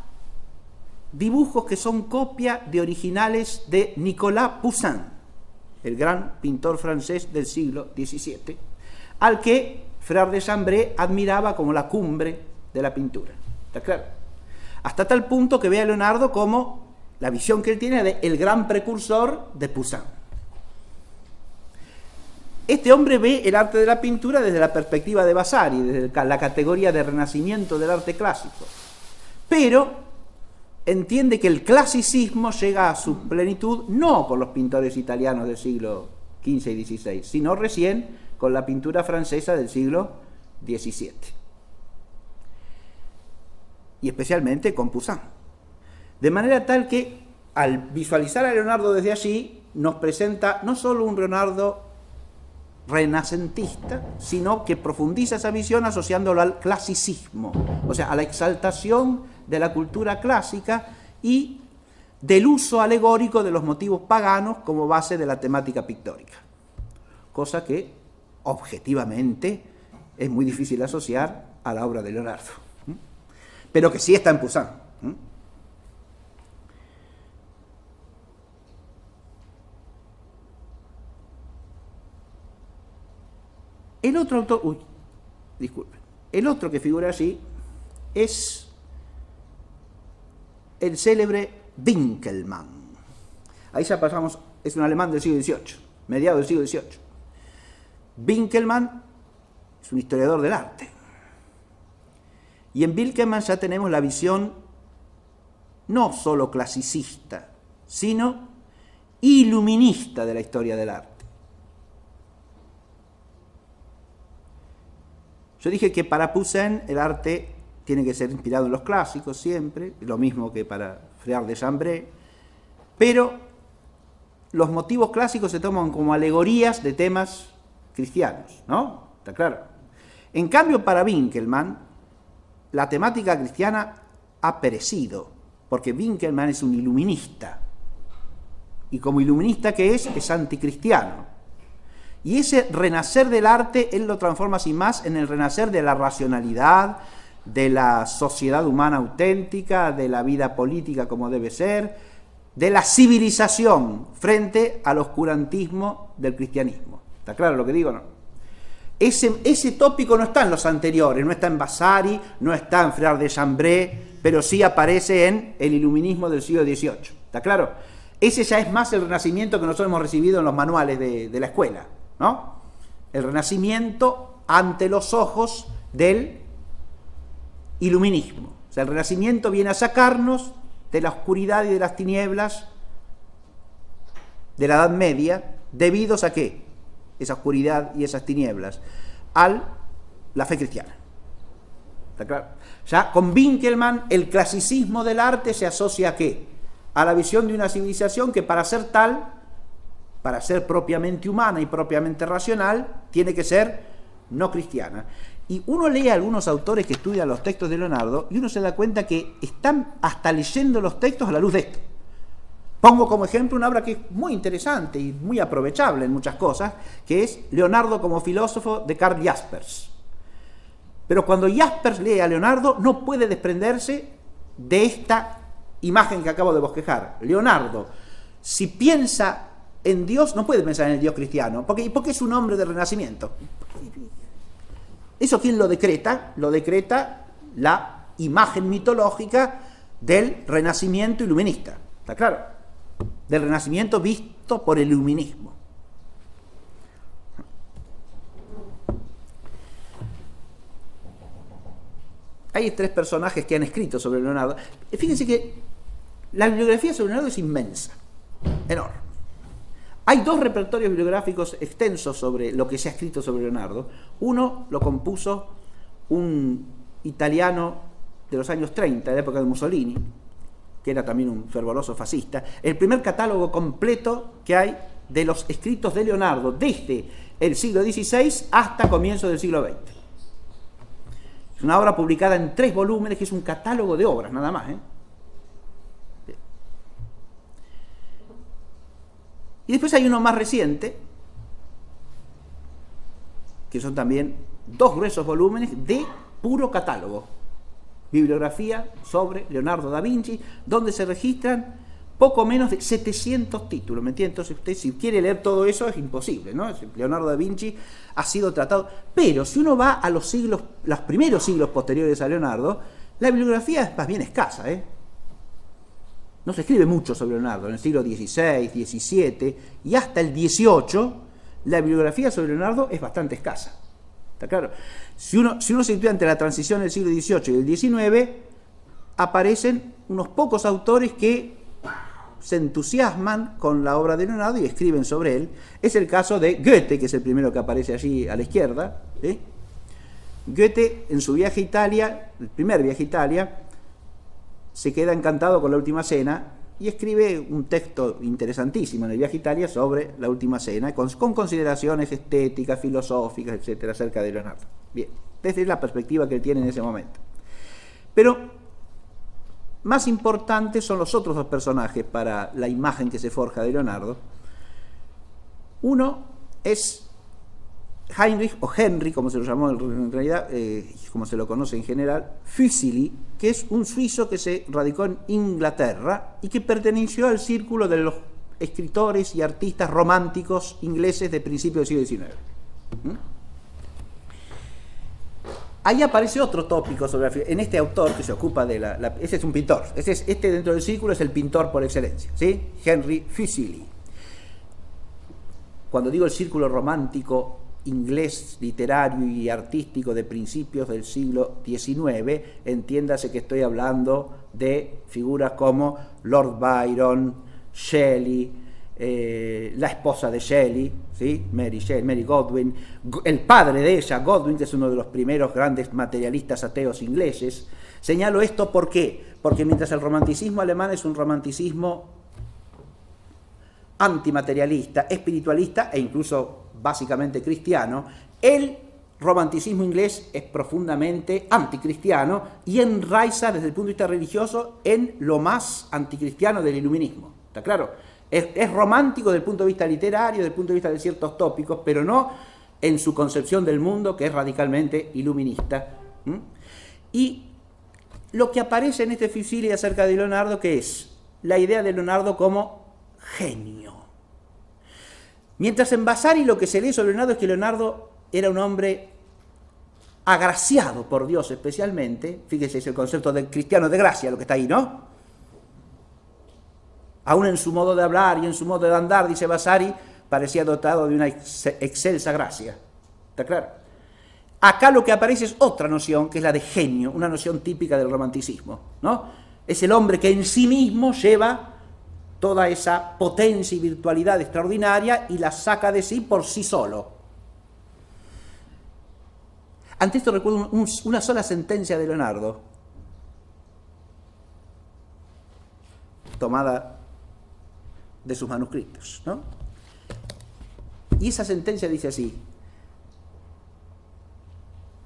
dibujos que son copia de originales de Nicolas Poussin, el gran pintor francés del siglo XVII, al que Frère de Chambray admiraba como la cumbre de la pintura. ¿Está claro? Hasta tal punto que ve a Leonardo como la visión que él tiene de el gran precursor de Poussin. Este hombre ve el arte de la pintura desde la perspectiva de Vasari, desde la categoría de renacimiento del arte clásico. Pero entiende que el clasicismo llega a su plenitud no con los pintores italianos del siglo XV y XVI, sino recién con la pintura francesa del siglo XVII. Y especialmente con Poussin. De manera tal que, al visualizar a Leonardo desde allí, nos presenta no solo un Leonardo renacentista, sino que profundiza esa visión asociándolo al clasicismo, o sea, a la exaltación de la cultura clásica y del uso alegórico de los motivos paganos como base de la temática pictórica, cosa que objetivamente es muy difícil asociar a la obra de Leonardo, pero que sí está en Poussin. El otro autor, el otro que figura allí es el célebre Winckelmann. Ahí ya pasamos, es un alemán del siglo XVIII, mediados del siglo XVIII. Winckelmann es un historiador del arte. Y en Winckelmann ya tenemos la visión no solo clasicista, sino iluminista de la historia del arte. Yo dije que para Poussin el arte tiene que ser inspirado en los clásicos siempre, lo mismo que para Frère de Chambray, pero los motivos clásicos se toman como alegorías de temas cristianos, ¿no? ¿Está claro? En cambio, para Winckelmann, la temática cristiana ha perecido, porque Winckelmann es un iluminista, y como iluminista que es anticristiano. Y ese renacer del arte, él lo transforma sin más en el renacer de la racionalidad, de la sociedad humana auténtica, de la vida política como debe ser, de la civilización frente al oscurantismo del cristianismo. ¿Está claro lo que digo, no? Ese tópico no está en los anteriores, no está en Vasari, no está en Frère de Chambray, pero sí aparece en el iluminismo del siglo XVIII. ¿Está claro? Ese ya es más el renacimiento que nosotros hemos recibido en los manuales de la escuela, ¿no? El renacimiento ante los ojos del iluminismo. O sea, el renacimiento viene a sacarnos de la oscuridad y de las tinieblas de la Edad Media, debidos a ¿qué? Esa oscuridad y esas tinieblas, a la fe cristiana. ¿Está claro? Ya con Winckelmann el clasicismo del arte se asocia ¿a qué? A la visión de una civilización que para ser tal, para ser propiamente humana y propiamente racional, tiene que ser no cristiana. Y uno lee a algunos autores que estudian los textos de Leonardo y uno se da cuenta que están hasta leyendo los textos a la luz de esto. Pongo como ejemplo una obra que es muy interesante y muy aprovechable en muchas cosas, que es Leonardo como filósofo de Karl Jaspers. Pero cuando Jaspers lee a Leonardo no puede desprenderse de esta imagen que acabo de bosquejar. Leonardo, si piensa en Dios, no puede pensar en el Dios cristiano, porque es un hombre de renacimiento. ¿Eso quién lo decreta? Lo decreta la imagen mitológica del renacimiento iluminista. ¿Está claro? Del renacimiento visto por el iluminismo. Hay tres personajes que han escrito sobre Leonardo. Fíjense que la bibliografía sobre Leonardo es inmensa, enorme. Hay dos repertorios bibliográficos extensos sobre lo que se ha escrito sobre Leonardo. Uno lo compuso un italiano de los años 30, de la época de Mussolini, que era también un fervoroso fascista. El primer catálogo completo que hay de los escritos de Leonardo desde el siglo XVI hasta comienzos del siglo XX. Es una obra publicada en 3 volúmenes, que es un catálogo de obras, nada más, ¿eh? Y después hay uno más reciente, que son también 2 gruesos volúmenes de puro catálogo. Bibliografía sobre Leonardo da Vinci, donde se registran poco menos de 700 títulos, ¿me entiende? Entonces usted si quiere leer todo eso es imposible, ¿no? Leonardo da Vinci ha sido tratado, pero si uno va a los primeros siglos posteriores a Leonardo, la bibliografía es más bien escasa, ¿eh? No se escribe mucho sobre Leonardo. En el siglo XVI, XVII y hasta el XVIII, la bibliografía sobre Leonardo es bastante escasa. ¿Está claro? Si uno se sitúa entre la transición del siglo XVIII y el XIX, aparecen unos pocos autores que se entusiasman con la obra de Leonardo y escriben sobre él. Es el caso de Goethe, que es el primero que aparece allí a la izquierda, ¿sí? Goethe, en su viaje a Italia, el primer viaje a Italia, se queda encantado con la Última Cena y escribe un texto interesantísimo en el viaje a Italia sobre la Última Cena, con consideraciones estéticas, filosóficas, etcétera, acerca de Leonardo. Bien, desde la perspectiva que él tiene en ese momento. Pero más importantes son los otros 2 personajes para la imagen que se forja de Leonardo. Uno es Heinrich, o Henry, como se lo llamó en realidad, como se lo conoce en general, Fuseli, que es un suizo que se radicó en Inglaterra y que perteneció al círculo de los escritores y artistas románticos ingleses de principios del siglo XIX. Ahí aparece otro tópico sobre en este autor que se ocupa de ese es un pintor, este dentro del círculo es el pintor por excelencia, ¿sí? Henry Fuseli. Cuando digo el círculo romántico inglés literario y artístico de principios del siglo XIX, entiéndase que estoy hablando de figuras como Lord Byron, Shelley, la esposa de Shelley, ¿sí? Mary Godwin, el padre de ella, Godwin, que es uno de los primeros grandes materialistas ateos ingleses. Señalo esto ¿por qué? Porque mientras el romanticismo alemán es un romanticismo antimaterialista, espiritualista e incluso básicamente cristiano, el romanticismo inglés es profundamente anticristiano y enraiza desde el punto de vista religioso en lo más anticristiano del iluminismo. ¿Está claro? Es romántico desde el punto de vista literario, desde el punto de vista de ciertos tópicos, pero no en su concepción del mundo, que es radicalmente iluminista. Y lo que aparece en este Fuseli acerca de Leonardo, que es la idea de Leonardo como genio. Mientras en Vasari lo que se lee sobre Leonardo es que Leonardo era un hombre agraciado por Dios especialmente, fíjese, es el concepto del cristiano de gracia lo que está ahí, ¿no? Aún en su modo de hablar y en su modo de andar, dice Vasari, parecía dotado de una excelsa gracia. ¿Está claro? Acá lo que aparece es otra noción, que es la de genio, una noción típica del romanticismo, ¿no? Es el hombre que en sí mismo lleva toda esa potencia y virtualidad extraordinaria y la saca de sí por sí solo. Ante esto recuerdo una sola sentencia de Leonardo, tomada de sus manuscritos, ¿no? Y esa sentencia dice así: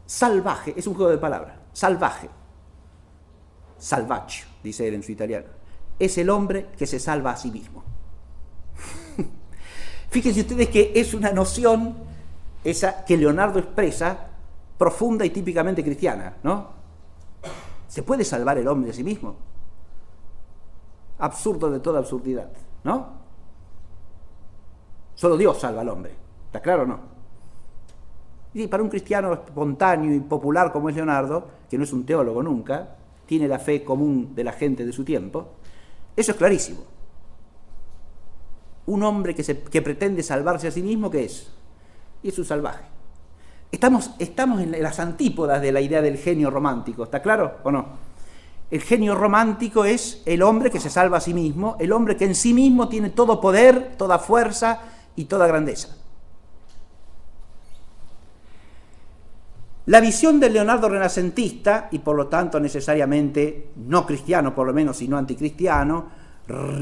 salvaje, es un juego de palabras, salvaje, salvaccio, dice él en su italiano, es el hombre que se salva a sí mismo. Fíjense ustedes que es una noción esa que Leonardo expresa, profunda y típicamente cristiana, ¿no? ¿Se puede salvar el hombre a sí mismo? Absurdo de toda absurdidad, ¿no? Solo Dios salva al hombre, ¿está claro o no? Y para un cristiano espontáneo y popular como es Leonardo, que no es un teólogo nunca, tiene la fe común de la gente de su tiempo, eso es clarísimo. Un hombre que pretende salvarse a sí mismo, ¿qué es? Y es un salvaje. Estamos en las antípodas de la idea del genio romántico, ¿está claro o no? El genio romántico es el hombre que se salva a sí mismo, el hombre que en sí mismo tiene todo poder, toda fuerza y toda grandeza. La visión del Leonardo renacentista, y por lo tanto necesariamente no cristiano por lo menos, sino anticristiano,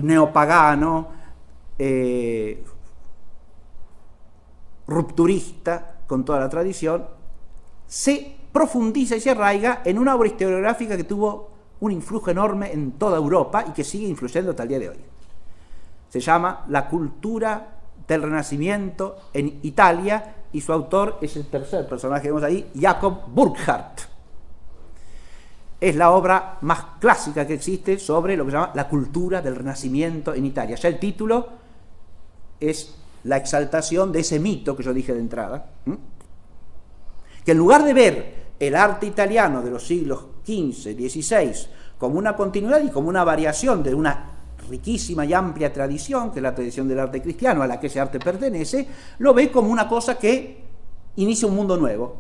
neopagano, rupturista con toda la tradición, se profundiza y se arraiga en una obra historiográfica que tuvo un influjo enorme en toda Europa y que sigue influyendo hasta el día de hoy. Se llama La cultura del Renacimiento en Italia, y su autor es el tercer personaje que vemos ahí, Jacob Burckhardt. Es la obra más clásica que existe sobre lo que se llama la cultura del Renacimiento en Italia. Ya el título es la exaltación de ese mito que yo dije de entrada, que en lugar de ver el arte italiano de los siglos XV, XVI como una continuidad y como una variación de una riquísima y amplia tradición, que es la tradición del arte cristiano a la que ese arte pertenece, lo ve como una cosa que inicia un mundo nuevo,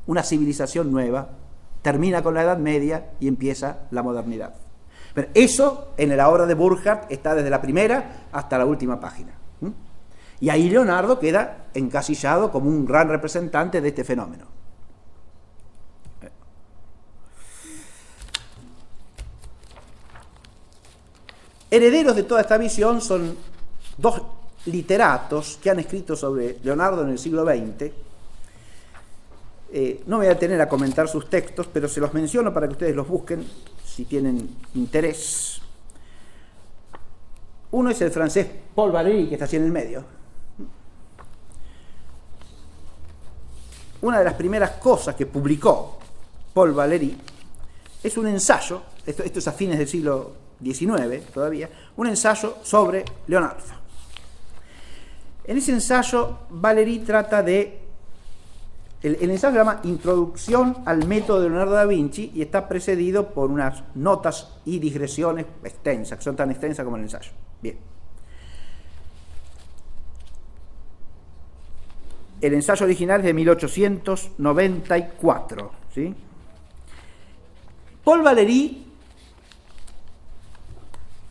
una civilización nueva, termina con la Edad Media y empieza la modernidad. Pero eso en la obra de Burckhardt está desde la primera hasta la última página. Y ahí Leonardo queda encasillado como un gran representante de este fenómeno. Herederos de toda esta visión son dos literatos que han escrito sobre Leonardo en el siglo XX. No me voy a detener a comentar sus textos, pero se los menciono para que ustedes los busquen si tienen interés. Uno es el francés Paul Valéry, que está así en el medio. Una de las primeras cosas que publicó Paul Valéry es un ensayo, esto es a fines del siglo XIX todavía, un ensayo sobre Leonardo. En ese ensayo Valéry trata de... El ensayo se llama Introducción al método de Leonardo da Vinci y está precedido por unas notas y digresiones extensas, que son tan extensas como el ensayo. Bien. El ensayo original es de 1894. ¿Sí? Paul Valéry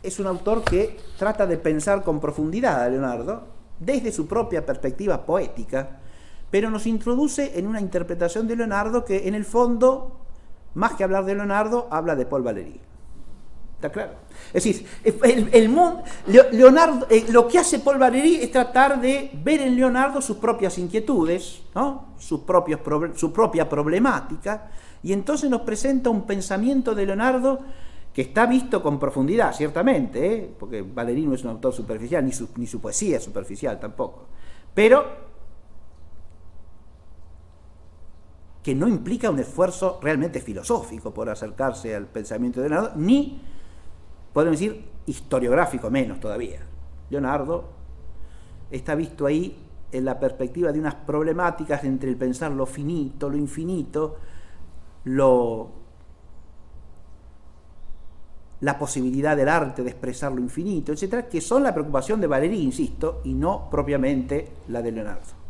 es un autor que trata de pensar con profundidad a Leonardo desde su propia perspectiva poética, pero nos introduce en una interpretación de Leonardo que en el fondo, más que hablar de Leonardo, habla de Paul Valéry. ¿Está claro? Es decir, Leonardo, lo que hace Paul Valéry es tratar de ver en Leonardo sus propias inquietudes, ¿no? Su propia problemática, y entonces nos presenta un pensamiento de Leonardo que está visto con profundidad, ciertamente, porque Valéry no es un autor superficial, ni su poesía es superficial tampoco, pero que no implica un esfuerzo realmente filosófico por acercarse al pensamiento de Leonardo, ni, podemos decir, historiográfico menos todavía. Leonardo está visto ahí en la perspectiva de unas problemáticas entre el pensar lo finito, lo infinito, la posibilidad del arte de expresar lo infinito, etcétera, que son la preocupación de Valéry, insisto, y no propiamente la de Leonardo.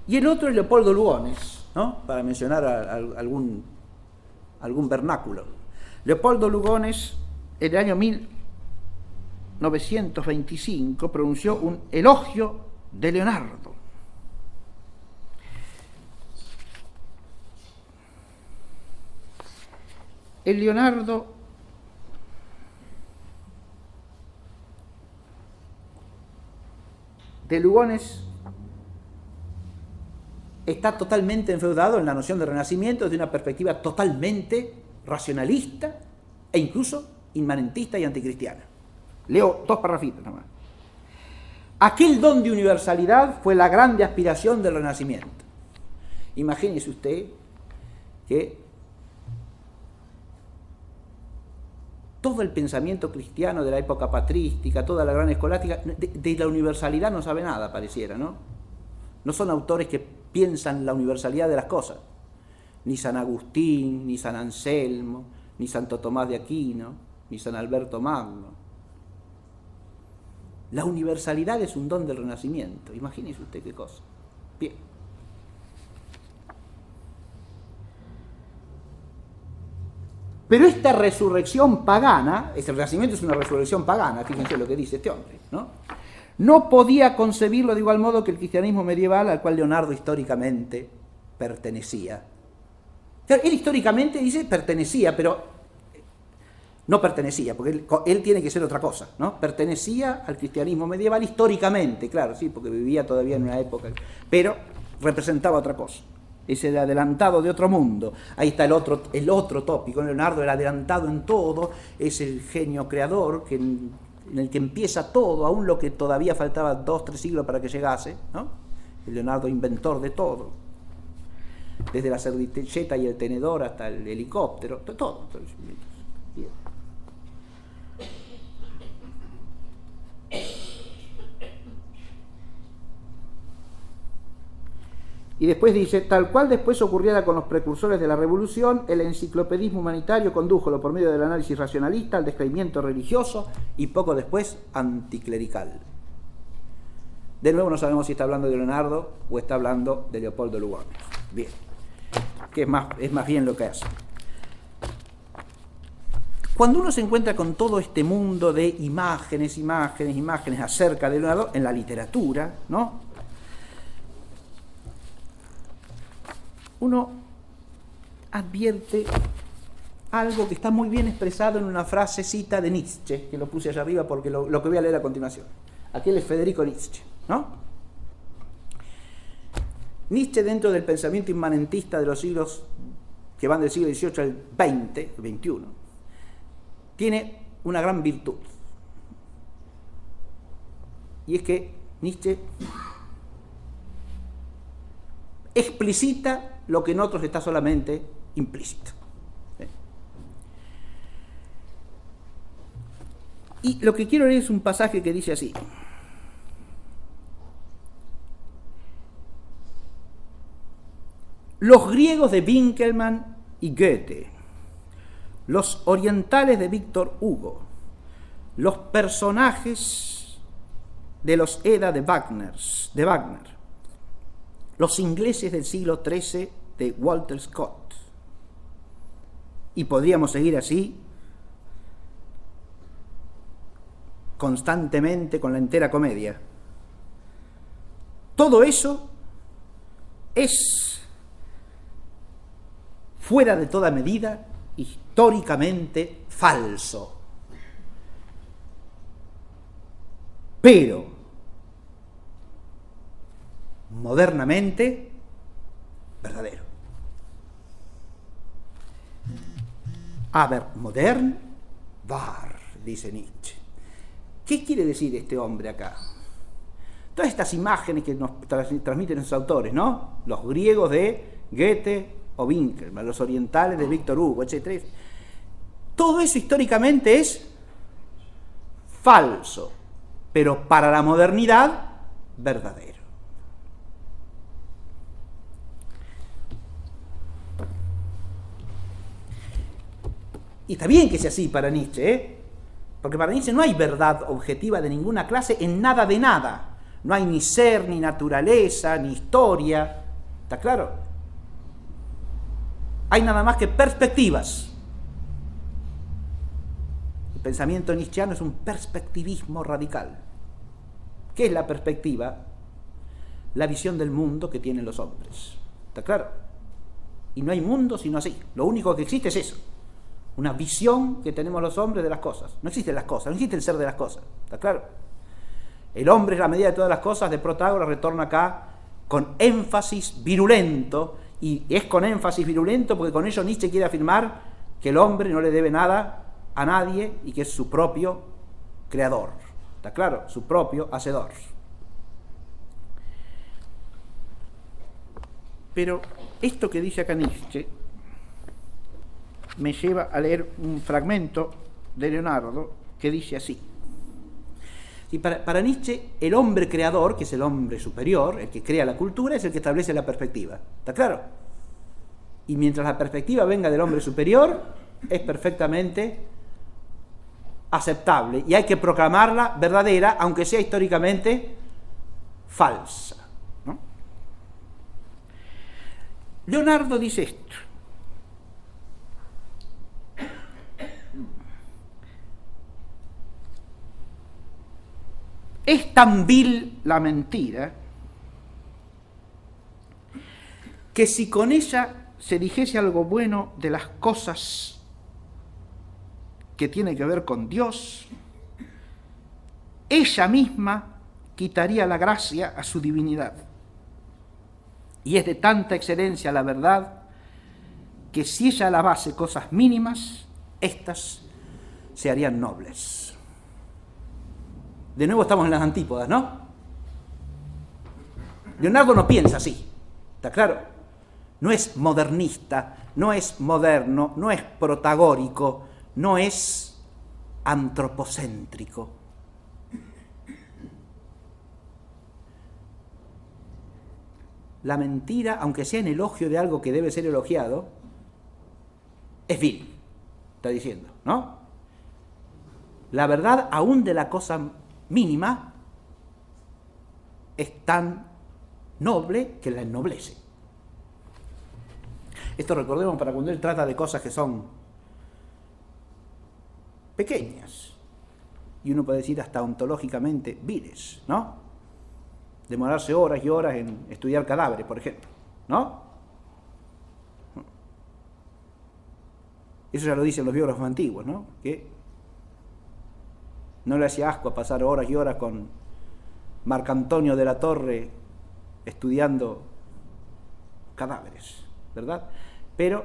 Y el otro es Leopoldo Lugones, ¿no? Para mencionar algún vernáculo. Leopoldo Lugones, en el año 1925, pronunció un elogio de Leonardo. El Leonardo de Lugones está totalmente enfeudado en la noción de Renacimiento desde una perspectiva totalmente racionalista e incluso inmanentista y anticristiana. Leo dos parrafitos nada más. Aquel don de universalidad fue la grande aspiración del Renacimiento. Imagínese usted que todo el pensamiento cristiano de la época patrística, toda la gran escolástica, de la universalidad no sabe nada, pareciera, ¿no? No son autores que piensan la universalidad de las cosas. Ni San Agustín, ni San Anselmo, ni Santo Tomás de Aquino, ni San Alberto Magno. La universalidad es un don del Renacimiento. Imagínese usted qué cosa. Bien. Pero esta resurrección pagana, este Renacimiento es una resurrección pagana, fíjense lo que dice este hombre, ¿no? No podía concebirlo de igual modo que el cristianismo medieval al cual Leonardo históricamente pertenecía. Claro, él históricamente dice pertenecía, pero no pertenecía, porque él tiene que ser otra cosa, ¿no? Pertenecía al cristianismo medieval históricamente, claro, sí, porque vivía todavía en una época, pero representaba otra cosa. Es el adelantado de otro mundo. Ahí está el otro tópico. Leonardo, el adelantado en todo, es el genio creador que en el que empieza todo, aún lo que todavía faltaba 2 o 3 siglos para que llegase, ¿no? El Leonardo inventor de todo, desde la servilleta y el tenedor hasta el helicóptero, todo. Bien. Y después dice, tal cual después ocurriera con los precursores de la revolución, el enciclopedismo humanitario condújolo por medio del análisis racionalista al descreimiento religioso y poco después anticlerical. De nuevo no sabemos si está hablando de Leonardo o está hablando de Leopoldo Lugones. Bien, que es más bien lo que hace. Cuando uno se encuentra con todo este mundo de imágenes acerca de Leonardo en la literatura, ¿no? Uno advierte algo que está muy bien expresado en una frasecita de Nietzsche, que lo puse allá arriba porque lo que voy a leer a continuación. Aquel es Federico Nietzsche, ¿no? Nietzsche, dentro del pensamiento inmanentista de los siglos que van del siglo XVIII al XX, el XXI, tiene una gran virtud. Y es que Nietzsche explicita lo que en otros está solamente implícito. Y lo que quiero leer es un pasaje que dice así: los griegos de Winckelmann y Goethe, los orientales de Víctor Hugo, los personajes de los Edda de Wagner, los ingleses del siglo XIII de Walter Scott, y podríamos seguir así constantemente con la entera comedia. Todo eso es, fuera de toda medida, históricamente falso. Pero modernamente verdadero. Aber modern wahr, dice Nietzsche. ¿Qué quiere decir este hombre acá? Todas estas imágenes que nos transmiten los autores, ¿no? Los griegos de Goethe o Winckelmann, los orientales de Víctor Hugo, etc. Todo eso históricamente es falso, pero para la modernidad, verdadero. Y está bien que sea así para Nietzsche, ¿eh? Porque para Nietzsche no hay verdad objetiva de ninguna clase en nada de nada. No hay ni ser, ni naturaleza, ni historia. ¿Está claro? Hay nada más que perspectivas. El pensamiento nietzscheano es un perspectivismo radical. ¿Qué es la perspectiva? La visión del mundo que tienen los hombres. ¿Está claro? Y no hay mundo sino así. Lo único que existe es eso. Una visión que tenemos los hombres de las cosas. No existen las cosas, no existe el ser de las cosas. ¿Está claro? El hombre es la medida de todas las cosas. De Protágoras retorna acá con énfasis virulento. Y es con énfasis virulento porque con ello Nietzsche quiere afirmar que el hombre no le debe nada a nadie y que es su propio creador. ¿Está claro? Su propio hacedor. Pero esto que dice acá Nietzsche me lleva a leer un fragmento de Leonardo que dice así. Y para Nietzsche, el hombre creador, que es el hombre superior, el que crea la cultura, es el que establece la perspectiva. ¿Está claro? Y mientras la perspectiva venga del hombre superior, es perfectamente aceptable. Y hay que proclamarla verdadera, aunque sea históricamente falsa, ¿no? Leonardo dice esto. Es tan vil la mentira que si con ella se dijese algo bueno de las cosas que tiene que ver con Dios, ella misma quitaría la gracia a su divinidad. Y es de tanta excelencia la verdad que si ella alabase cosas mínimas, éstas se harían nobles. De nuevo estamos en las antípodas, ¿no? Leonardo no piensa así, ¿está claro? No es modernista, no es moderno, no es protagórico, no es antropocéntrico. La mentira, aunque sea en elogio de algo que debe ser elogiado, es vil, está diciendo, ¿no? La verdad, aún de la cosa mínima, es tan noble que la ennoblece. Esto recordemos para cuando él trata de cosas que son pequeñas, y uno puede decir hasta ontológicamente viles, ¿no? Demorarse horas y horas en estudiar cadáveres, por ejemplo, ¿no? Eso ya lo dicen los biógrafos antiguos, ¿no? Que no le hacía asco a pasar horas y horas con Marcantonio de la Torre estudiando cadáveres, ¿verdad? Pero,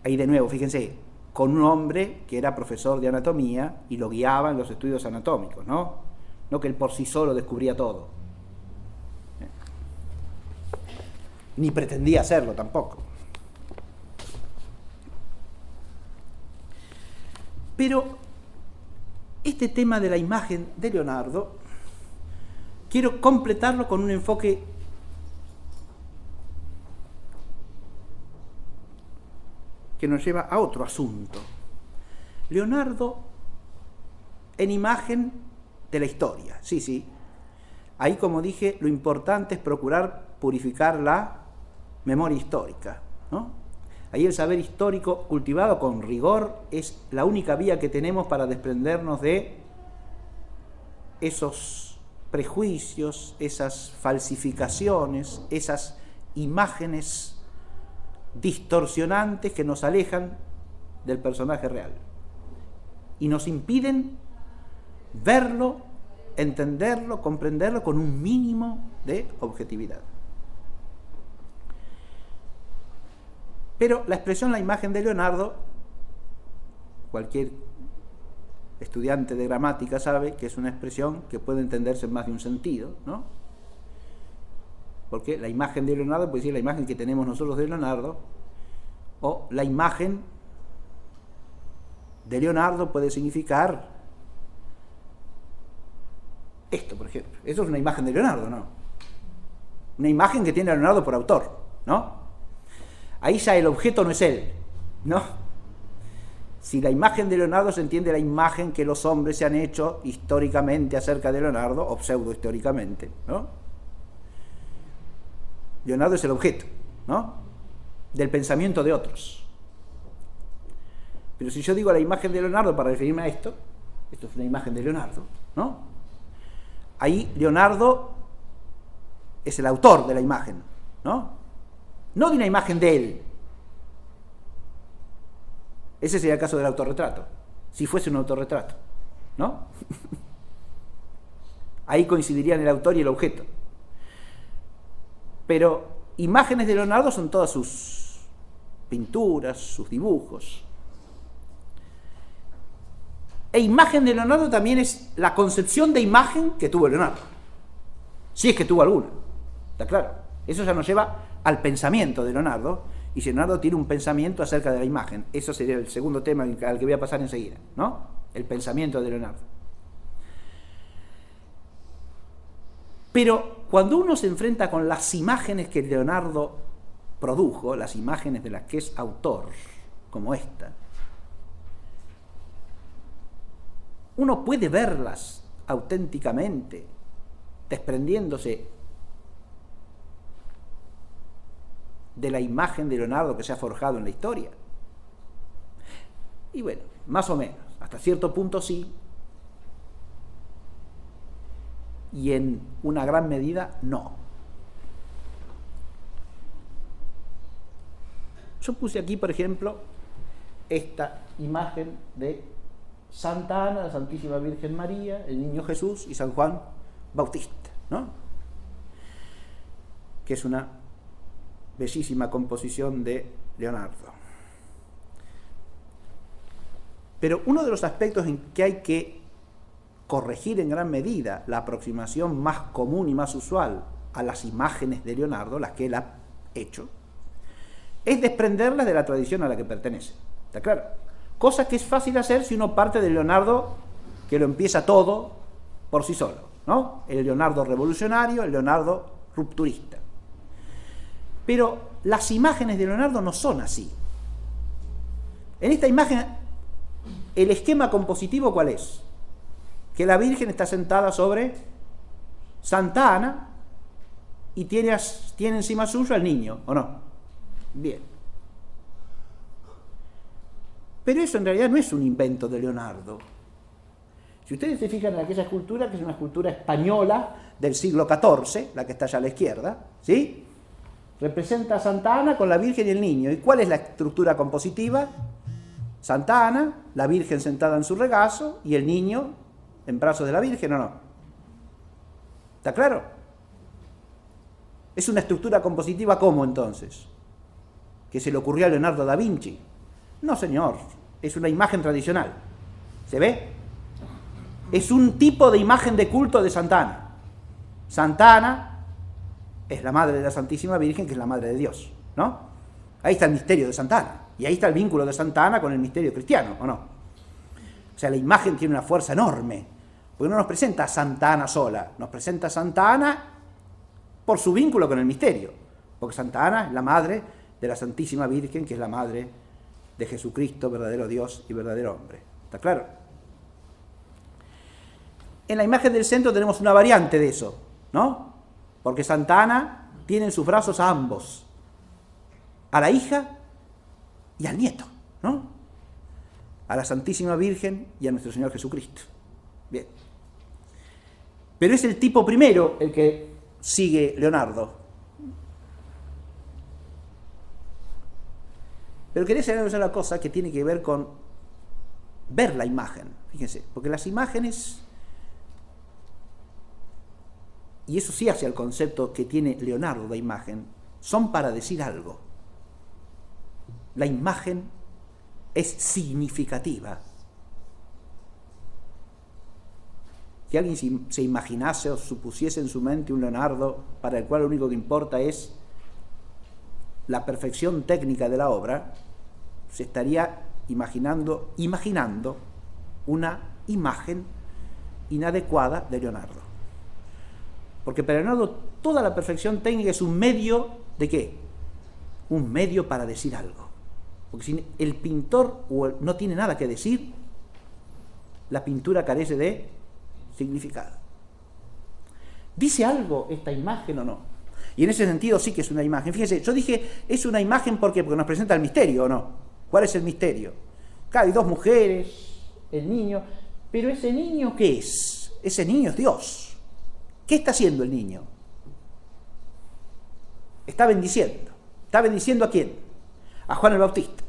ahí de nuevo, fíjense, con un hombre que era profesor de anatomía y lo guiaba en los estudios anatómicos, ¿no? No que él por sí solo descubría todo. Ni pretendía hacerlo tampoco. Pero este tema de la imagen de Leonardo quiero completarlo con un enfoque que nos lleva a otro asunto. Leonardo en imagen de la historia, sí. Ahí, como dije, lo importante es procurar purificar la memoria histórica, ¿no? Ahí el saber histórico cultivado con rigor es la única vía que tenemos para desprendernos de esos prejuicios, esas falsificaciones, esas imágenes distorsionantes que nos alejan del personaje real y nos impiden verlo, entenderlo, comprenderlo con un mínimo de objetividad. Pero la expresión la imagen de Leonardo, cualquier estudiante de gramática sabe que es una expresión que puede entenderse en más de un sentido, ¿no? Porque la imagen de Leonardo puede decir la imagen que tenemos nosotros de Leonardo, o la imagen de Leonardo puede significar esto, por ejemplo. Eso es una imagen de Leonardo, ¿no? Una imagen que tiene a Leonardo por autor, ¿no? Ahí ya el objeto no es él, ¿no? Si la imagen de Leonardo se entiende la imagen que los hombres se han hecho históricamente acerca de Leonardo, o pseudo-históricamente, ¿no? Leonardo es el objeto, ¿no? Del pensamiento de otros. Pero si yo digo la imagen de Leonardo para referirme a esto es una imagen de Leonardo, ¿no? Ahí Leonardo es el autor de la imagen, ¿no? No de una imagen de él. Ese sería el caso del autorretrato, si fuese un autorretrato, ¿no? Ahí coincidirían el autor y el objeto. Pero imágenes de Leonardo son todas sus pinturas, sus dibujos. E imagen de Leonardo también es la concepción de imagen que tuvo Leonardo, si es que tuvo alguna, ¿está claro? Eso ya nos lleva al pensamiento de Leonardo, y si Leonardo tiene un pensamiento acerca de la imagen, eso sería el segundo tema al que voy a pasar enseguida, ¿no? El pensamiento de Leonardo. Pero cuando uno se enfrenta con las imágenes que Leonardo produjo, las imágenes de las que es autor, como esta, uno puede verlas auténticamente, desprendiéndose de la imagen de Leonardo que se ha forjado en la historia. Y bueno, más o menos, hasta cierto punto sí, y en una gran medida no. Yo puse aquí, por ejemplo, esta imagen de Santa Ana, la Santísima Virgen María, el Niño Jesús y San Juan Bautista, ¿no? Que es una bellísima composición de Leonardo. Pero uno de los aspectos en que hay que corregir en gran medida la aproximación más común y más usual a las imágenes de Leonardo, las que él ha hecho, es desprenderlas de la tradición a la que pertenece. ¿Está claro? Cosa que es fácil hacer si uno parte de Leonardo, que lo empieza todo por sí solo, ¿no? El Leonardo revolucionario, el Leonardo rupturista. Pero las imágenes de Leonardo no son así. En esta imagen, el esquema compositivo, ¿cuál es? Que la Virgen está sentada sobre Santa Ana y tiene encima suyo al niño, ¿o no? Bien. Pero eso en realidad no es un invento de Leonardo. Si ustedes se fijan en aquella escultura, que es una escultura española del siglo XIV, la que está allá a la izquierda, ¿sí? Representa a Santa Ana con la Virgen y el niño. ¿Y cuál es la estructura compositiva? Santa Ana, la Virgen sentada en su regazo y el niño en brazos de la Virgen, ¿o no? ¿Está claro? ¿Es una estructura compositiva cómo entonces? ¿Que se le ocurrió a Leonardo da Vinci? No, señor, es una imagen tradicional. ¿Se ve? Es un tipo de imagen de culto de Santa Ana. Santa Ana es la madre de la Santísima Virgen, que es la madre de Dios, ¿no? Ahí está el misterio de Santa Ana. Y ahí está el vínculo de Santa Ana con el misterio cristiano, ¿o no? O sea, la imagen tiene una fuerza enorme, porque no nos presenta a Santa Ana sola, nos presenta a Santa Ana por su vínculo con el misterio, porque Santa Ana es la madre de la Santísima Virgen, que es la madre de Jesucristo, verdadero Dios y verdadero hombre. ¿Está claro? En la imagen del centro tenemos una variante de eso, ¿no? Porque Santa Ana tiene en sus brazos a ambos, a la hija y al nieto, ¿no? A la Santísima Virgen y a nuestro Señor Jesucristo. Bien. Pero es el tipo primero el que sigue Leonardo. Pero quería saber una cosa que tiene que ver con ver la imagen. Fíjense, porque las imágenes, y eso sí hacia el concepto que tiene Leonardo de imagen, son para decir algo. La imagen es significativa. Si alguien se imaginase o supusiese en su mente un Leonardo para el cual lo único que importa es la perfección técnica de la obra, se estaría imaginando una imagen inadecuada de Leonardo. Porque para Leonardo toda la perfección técnica es un medio ¿de qué? Un medio para decir algo. Porque si el pintor no tiene nada que decir, la pintura carece de significado. ¿Dice algo esta imagen o no? Y en ese sentido sí que es una imagen. Fíjense, yo dije, es una imagen ¿por qué? Porque nos presenta el misterio, ¿o no? ¿Cuál es el misterio? Claro, hay dos mujeres, el niño, pero ¿ese niño qué es? Ese niño es Dios. ¿Qué está haciendo el niño? Está bendiciendo. ¿Está bendiciendo a quién? A Juan el Bautista.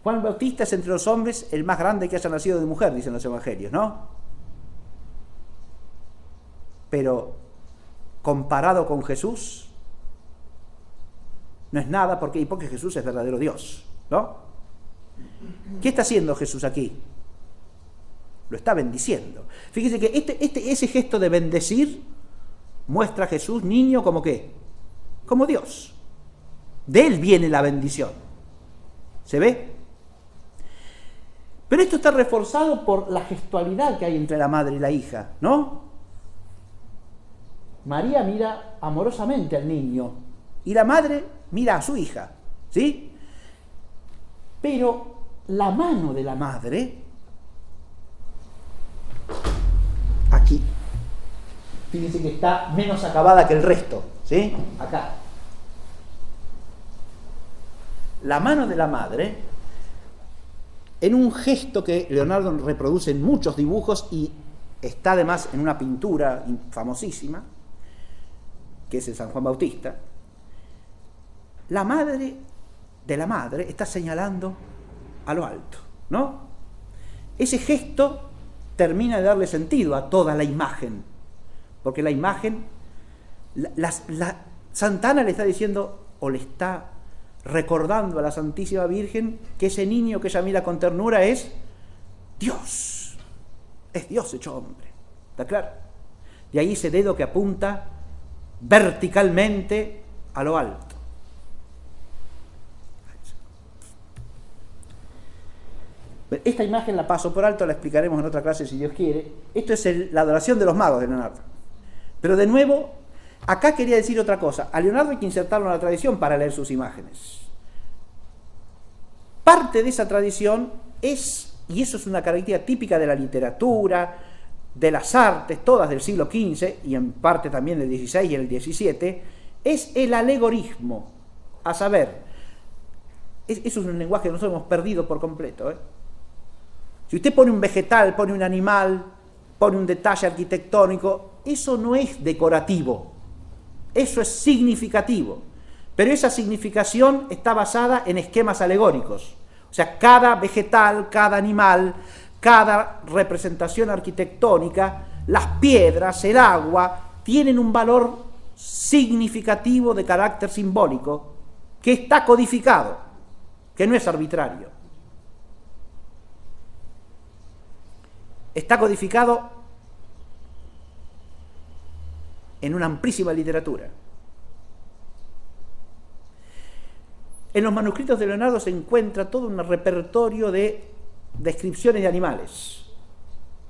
Juan el Bautista es entre los hombres el más grande que haya nacido de mujer, dicen los evangelios, ¿no? Pero comparado con Jesús, no es nada, porque Jesús es verdadero Dios, ¿no? ¿Qué está haciendo Jesús aquí? Lo está bendiciendo. Fíjese que ese gesto de bendecir muestra a Jesús niño como ¿qué? Como Dios. De él viene la bendición. ¿Se ve? Pero esto está reforzado por la gestualidad que hay entre la madre y la hija, ¿no? María mira amorosamente al niño y la madre mira a su hija, ¿sí? Pero la mano de la madre, aquí, fíjense que está menos acabada que el resto, ¿sí? Acá. La mano de la madre, en un gesto que Leonardo reproduce en muchos dibujos y está además en una pintura famosísima, que es el San Juan Bautista, la madre de la madre está señalando a lo alto, ¿no? Ese gesto termina de darle sentido a toda la imagen, porque la imagen, Santa Ana le está diciendo, o le está recordando a la Santísima Virgen que ese niño que ella mira con ternura es Dios. Es Dios hecho hombre, ¿está claro? De ahí ese dedo que apunta verticalmente a lo alto. Esta imagen la paso por alto, la explicaremos en otra clase si Dios quiere. Esto es la adoración de los magos de Leonardo. Pero de nuevo, acá quería decir otra cosa. A Leonardo hay que insertarlo en la tradición para leer sus imágenes. Parte de esa tradición es, y eso es una característica típica de la literatura, de las artes, todas del siglo XV, y en parte también del XVI y el XVII, es el alegorismo. A saber, eso es un lenguaje que nosotros hemos perdido por completo, Si usted pone un vegetal, pone un animal, pone un detalle arquitectónico, eso no es decorativo, eso es significativo. Pero esa significación está basada en esquemas alegóricos. O sea, cada vegetal, cada animal, cada representación arquitectónica, las piedras, el agua, tienen un valor significativo de carácter simbólico que está codificado, que no es arbitrario. Está codificado en una amplísima literatura. En los manuscritos de Leonardo se encuentra todo un repertorio de descripciones de animales.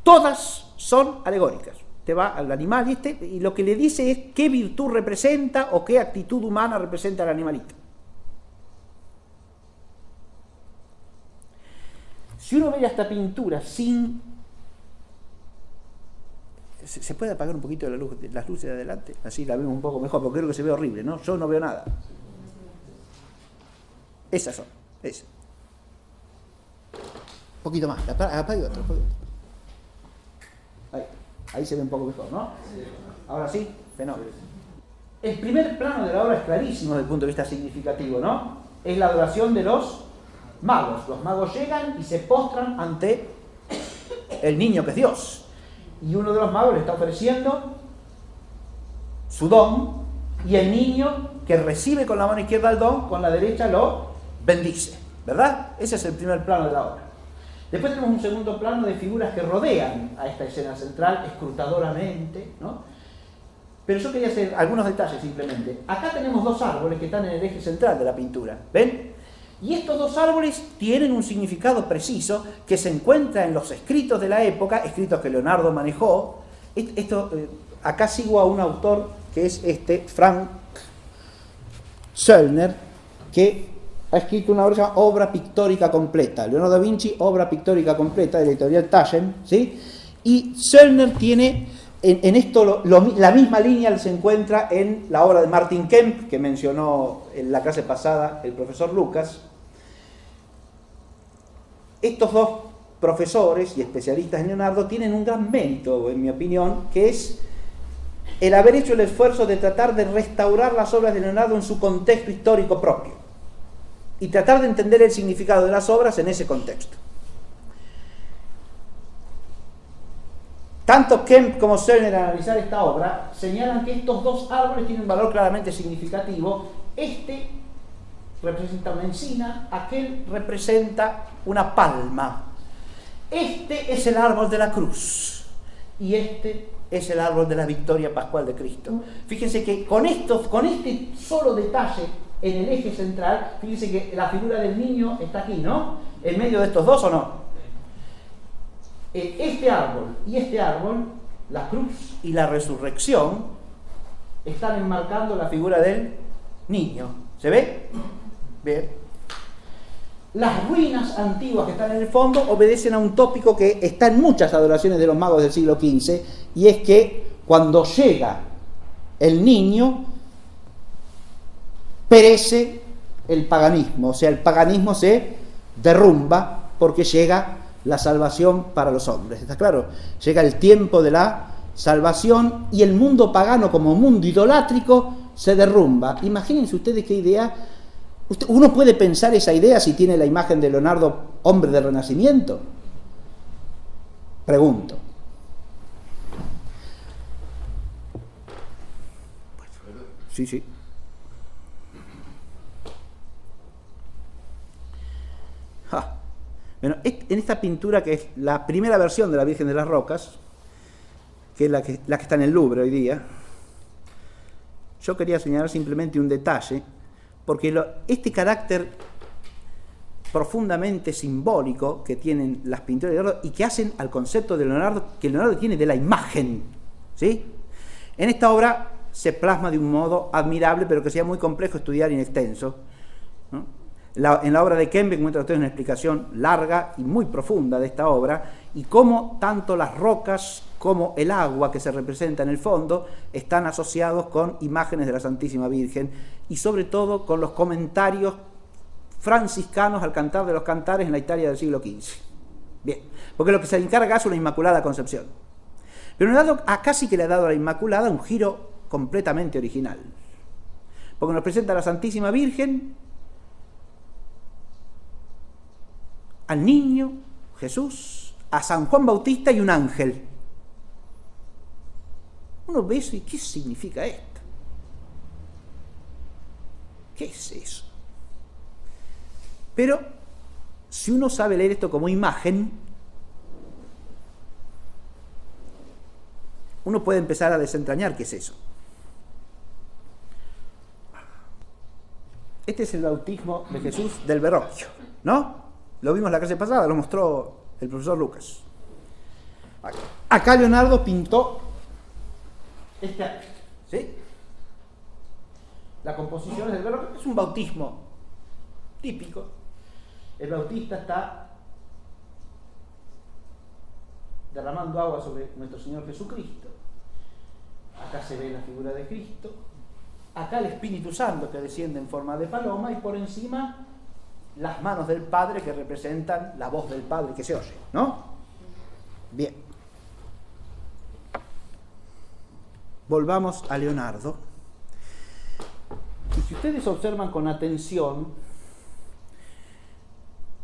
Todas son alegóricas. Te va al animal y lo que le dice es qué virtud representa o qué actitud humana representa el animalito. Si uno ve esta pintura sin... ¿Se puede apagar un poquito las luces de adelante? Así la vemos un poco mejor, porque creo que se ve horrible, ¿no? Yo no veo nada. Esas son, esas. Un poquito más, apague otro. Ahí se ve un poco mejor, ¿no? Ahora sí, fenómeno. El primer plano de la obra es clarísimo desde el punto de vista significativo, ¿no? Es la adoración de los magos. Los magos llegan y se postran ante el niño que es Dios. Y uno de los magos le está ofreciendo su don, y el niño que recibe con la mano izquierda el don, con la derecha lo bendice, ¿verdad? Ese es el primer plano de la obra. Después tenemos un segundo plano de figuras que rodean a esta escena central escrutadoramente, ¿no? Pero yo quería hacer algunos detalles simplemente. Acá tenemos dos árboles que están en el eje central de la pintura, ¿ven? Y estos dos árboles tienen un significado preciso que se encuentra en los escritos de la época, escritos que Leonardo manejó. Acá sigo a un autor que es Frank Söllner, que ha escrito una obra llamada Obra Pictórica Completa. Leonardo da Vinci, Obra Pictórica Completa, de la editorial Taschen, ¿sí? Y Söllner tiene, en esto, la misma línea se encuentra en la obra de Martin Kemp, que mencionó en la clase pasada el profesor Lucas. Estos dos profesores y especialistas en Leonardo tienen un gran mérito, en mi opinión, que es el haber hecho el esfuerzo de tratar de restaurar las obras de Leonardo en su contexto histórico propio y tratar de entender el significado de las obras en ese contexto. Tanto Kemp como Söllner, al analizar esta obra, señalan que estos dos árboles tienen un valor claramente significativo. Este representa una encina, aquel representa una palma. Este es el árbol de la cruz y este es el árbol de la victoria pascual de Cristo. Fíjense que con este solo detalle en el eje central, fíjense que la figura del niño está aquí, ¿no? En medio de estos dos, ¿o no? Este árbol y este árbol, la cruz y la resurrección, están enmarcando la figura del niño. ¿Se ve? Bien. Las ruinas antiguas que están en el fondo obedecen a un tópico que está en muchas adoraciones de los magos del siglo XV, y es que cuando llega el niño, perece el paganismo, o sea, el paganismo se derrumba porque llega la salvación para los hombres. ¿Está claro? Llega el tiempo de la salvación y el mundo pagano como mundo idolátrico se derrumba. Imagínense ustedes qué idea. Uno puede pensar esa idea si tiene la imagen de Leonardo, hombre del Renacimiento. Pregunto. Sí. Bueno, en esta pintura, que es la primera versión de la Virgen de las Rocas, que es la que está en el Louvre hoy día, yo quería señalar simplemente un detalle, porque este carácter profundamente simbólico que tienen las pinturas de Leonardo y que hacen al concepto de Leonardo, que Leonardo tiene de la imagen, ¿sí? En esta obra se plasma de un modo admirable, pero que sea muy complejo estudiar y extenso, ¿no? En la obra de Kempe encuentran ustedes una explicación larga y muy profunda de esta obra, y cómo tanto las rocas como el agua que se representa en el fondo están asociados con imágenes de la Santísima Virgen, y sobre todo con los comentarios franciscanos al Cantar de los Cantares en la Italia del siglo XV. Bien, porque lo que se le encarga es una Inmaculada Concepción. Pero acá sí que le ha dado a la Inmaculada un giro completamente original, porque nos presenta a la Santísima Virgen, al niño Jesús, a San Juan Bautista y un ángel. Uno ve eso y ¿qué significa esto? ¿Qué es eso? Pero si uno sabe leer esto como imagen, uno puede empezar a desentrañar qué es eso. Este es el bautismo de Jesús del Verrocchio, ¿no? Lo vimos la clase pasada, lo mostró el profesor Lucas. Acá Leonardo pintó este acto, ¿sí? La composición del Verrocchio es un bautismo típico. El bautista está derramando agua sobre nuestro Señor Jesucristo. Acá se ve la figura de Cristo. Acá el Espíritu Santo que desciende en forma de paloma, y por encima las manos del Padre que representan la voz del Padre que se oye, ¿no? Bien. Volvamos a Leonardo. Y si ustedes observan con atención,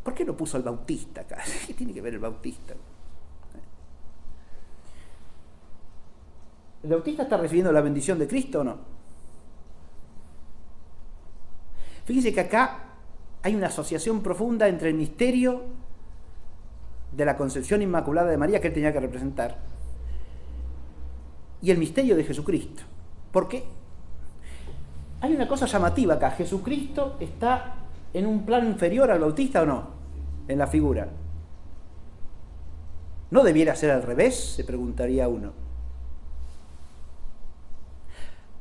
¿por qué no puso al Bautista acá? ¿Qué tiene que ver el Bautista? ¿El Bautista está recibiendo la bendición de Cristo o no? Fíjense que acá hay una asociación profunda entre el misterio de la Concepción Inmaculada de María, que él tenía que representar, y el misterio de Jesucristo. ¿Por qué? Hay una cosa llamativa acá. ¿Jesucristo está en un plano inferior al Bautista o no? En la figura. ¿No debiera ser al revés?, se preguntaría uno.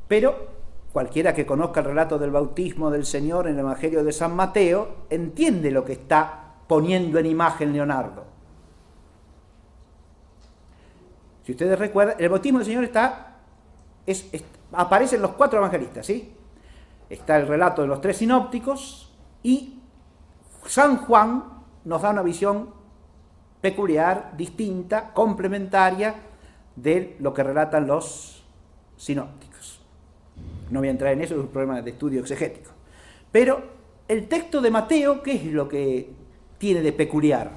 Pero cualquiera que conozca el relato del bautismo del Señor en el Evangelio de San Mateo entiende lo que está poniendo en imagen Leonardo. Si ustedes recuerdan, el bautismo del Señor aparece en los 4 evangelistas, ¿sí? Está el relato de los 3 sinópticos, y San Juan nos da una visión peculiar, distinta, complementaria de lo que relatan los sinópticos. No voy a entrar en eso, es un problema de estudio exegético. Pero el texto de Mateo, ¿qué es lo que tiene de peculiar?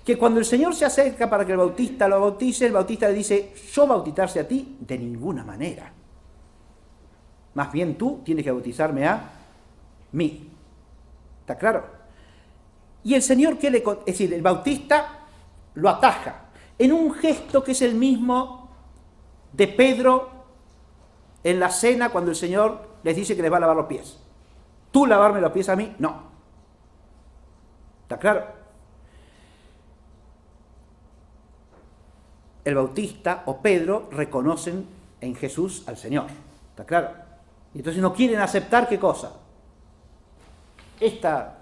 Que cuando el Señor se acerca para que el Bautista lo bautice, el Bautista le dice: yo bautizarse a ti de ninguna manera. Más bien tú tienes que bautizarme a mí. ¿Está claro? Y el Señor, es decir, el Bautista lo ataja en un gesto que es el mismo de Pedro en la cena, cuando el Señor les dice que les va a lavar los pies. ¿Tú lavarme los pies a mí? No. ¿Está claro? El Bautista o Pedro reconocen en Jesús al Señor. ¿Está claro? Y entonces no quieren aceptar, ¿qué cosa? Esta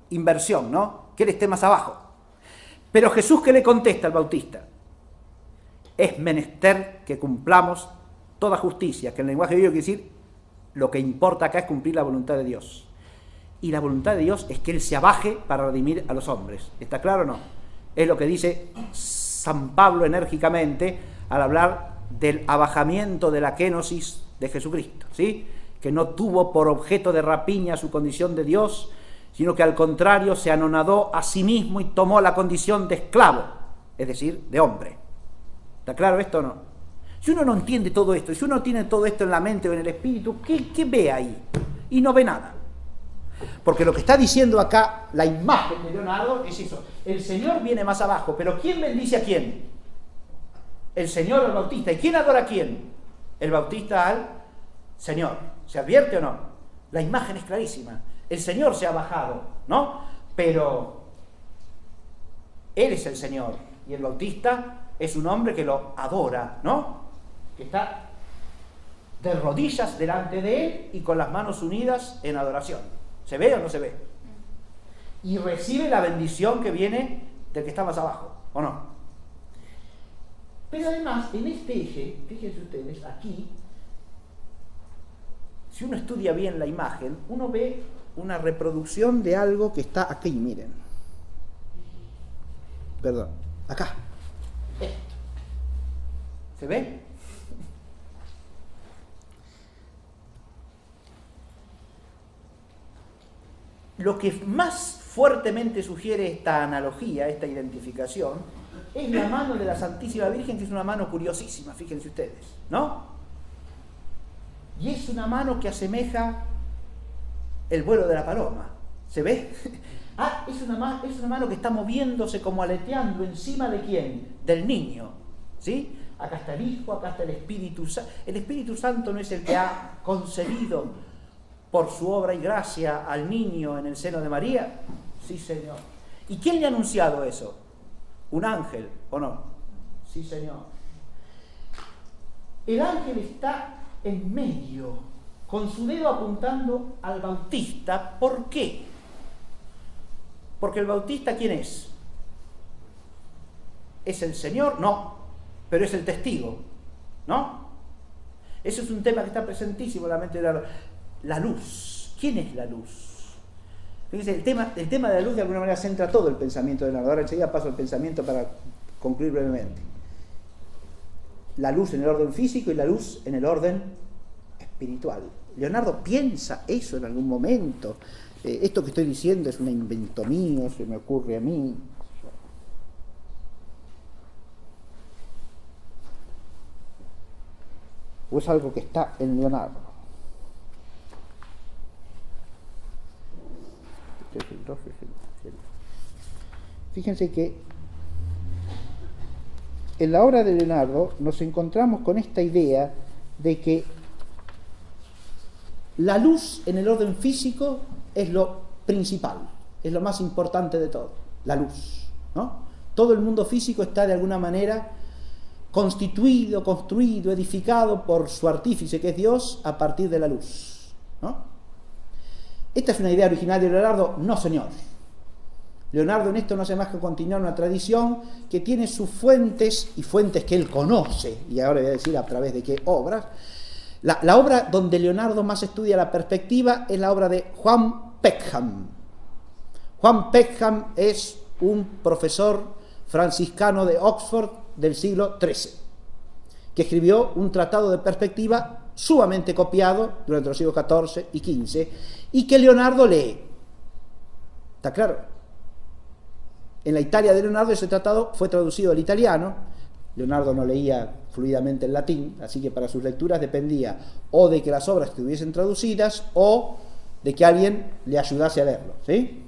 inversión, ¿no? Que él esté más abajo. Pero Jesús, ¿qué le contesta al Bautista? Es menester que cumplamos toda justicia, que en el lenguaje bíblico quiere decir, lo que importa acá es cumplir la voluntad de Dios. Y la voluntad de Dios es que Él se abaje para redimir a los hombres. ¿Está claro o no? Es lo que dice San Pablo enérgicamente al hablar del abajamiento de la kenosis de Jesucristo, ¿sí? Que no tuvo por objeto de rapiña su condición de Dios, sino que al contrario se anonadó a sí mismo y tomó la condición de esclavo, es decir, de hombre. ¿Está claro esto o no? Si uno no entiende todo esto, si uno tiene todo esto en la mente o en el espíritu, ¿qué ve ahí? Y no ve nada. Porque lo que está diciendo acá la imagen de Leonardo es eso. El Señor viene más abajo, pero ¿quién bendice a quién? El Señor al Bautista. ¿Y quién adora a quién? El Bautista al Señor. ¿Se advierte o no? La imagen es clarísima. El Señor se ha bajado, ¿no? Pero Él es el Señor. Y el Bautista es un hombre que lo adora, ¿no? Que está de rodillas delante de Él y con las manos unidas en adoración. ¿Se ve o no se ve? Y recibe la bendición que viene del que está más abajo, ¿o no? Pero además, en este eje, fíjense ustedes, aquí, si uno estudia bien la imagen, uno ve una reproducción de algo que está aquí, miren. Perdón, acá. Esto. ¿Se ve? Lo que más fuertemente sugiere esta analogía, esta identificación, es la mano de la Santísima Virgen, que es una mano curiosísima, fíjense ustedes, ¿no? Y es una mano que asemeja el vuelo de la paloma, ¿se ve? Es una mano que está moviéndose como aleteando encima de ¿quién? Del niño, ¿sí? Acá está el Hijo, acá está el Espíritu Santo. El Espíritu Santo no es el que ha concebido por su obra y gracia al niño en el seno de María. Sí, Señor. ¿Y quién le ha anunciado eso? ¿Un ángel o no? Sí, Señor. El ángel está en medio, con su dedo apuntando al Bautista. ¿Por qué? Porque el Bautista, ¿quién es? ¿Es el Señor? No, pero es el testigo, ¿no? Eso es un tema que está presentísimo en la mente de la luz. ¿Quién es la luz? Fíjense, el tema de la luz de alguna manera centra todo el pensamiento de Leonardo. Ahora enseguida paso al pensamiento para concluir brevemente. La luz en el orden físico y la luz en el orden espiritual. Leonardo piensa eso en algún momento. Esto que estoy diciendo es un invento mío, se me ocurre a mí. O es algo que está en Leonardo. Fíjense que en la obra de Leonardo nos encontramos con esta idea de que la luz en el orden físico es lo principal, es lo más importante de todo, la luz, ¿no? Todo el mundo físico está de alguna manera constituido, construido, edificado por su artífice que es Dios a partir de la luz, ¿no? ¿Esta es una idea original de Leonardo? No, señor. Leonardo en esto no hace más que continuar una tradición que tiene sus fuentes y fuentes que él conoce, y ahora voy a decir a través de qué obras. La obra donde Leonardo más estudia la perspectiva es la obra de Juan Peckham. Juan Peckham es un profesor franciscano de Oxford del siglo XIII, que escribió un tratado de perspectiva sumamente copiado durante los siglos XIV y XV, y que Leonardo lee. ¿Está claro? En la Italia de Leonardo ese tratado fue traducido al italiano. Leonardo no leía fluidamente el latín, así que para sus lecturas dependía o de que las obras estuviesen traducidas o de que alguien le ayudase a leerlo, ¿sí?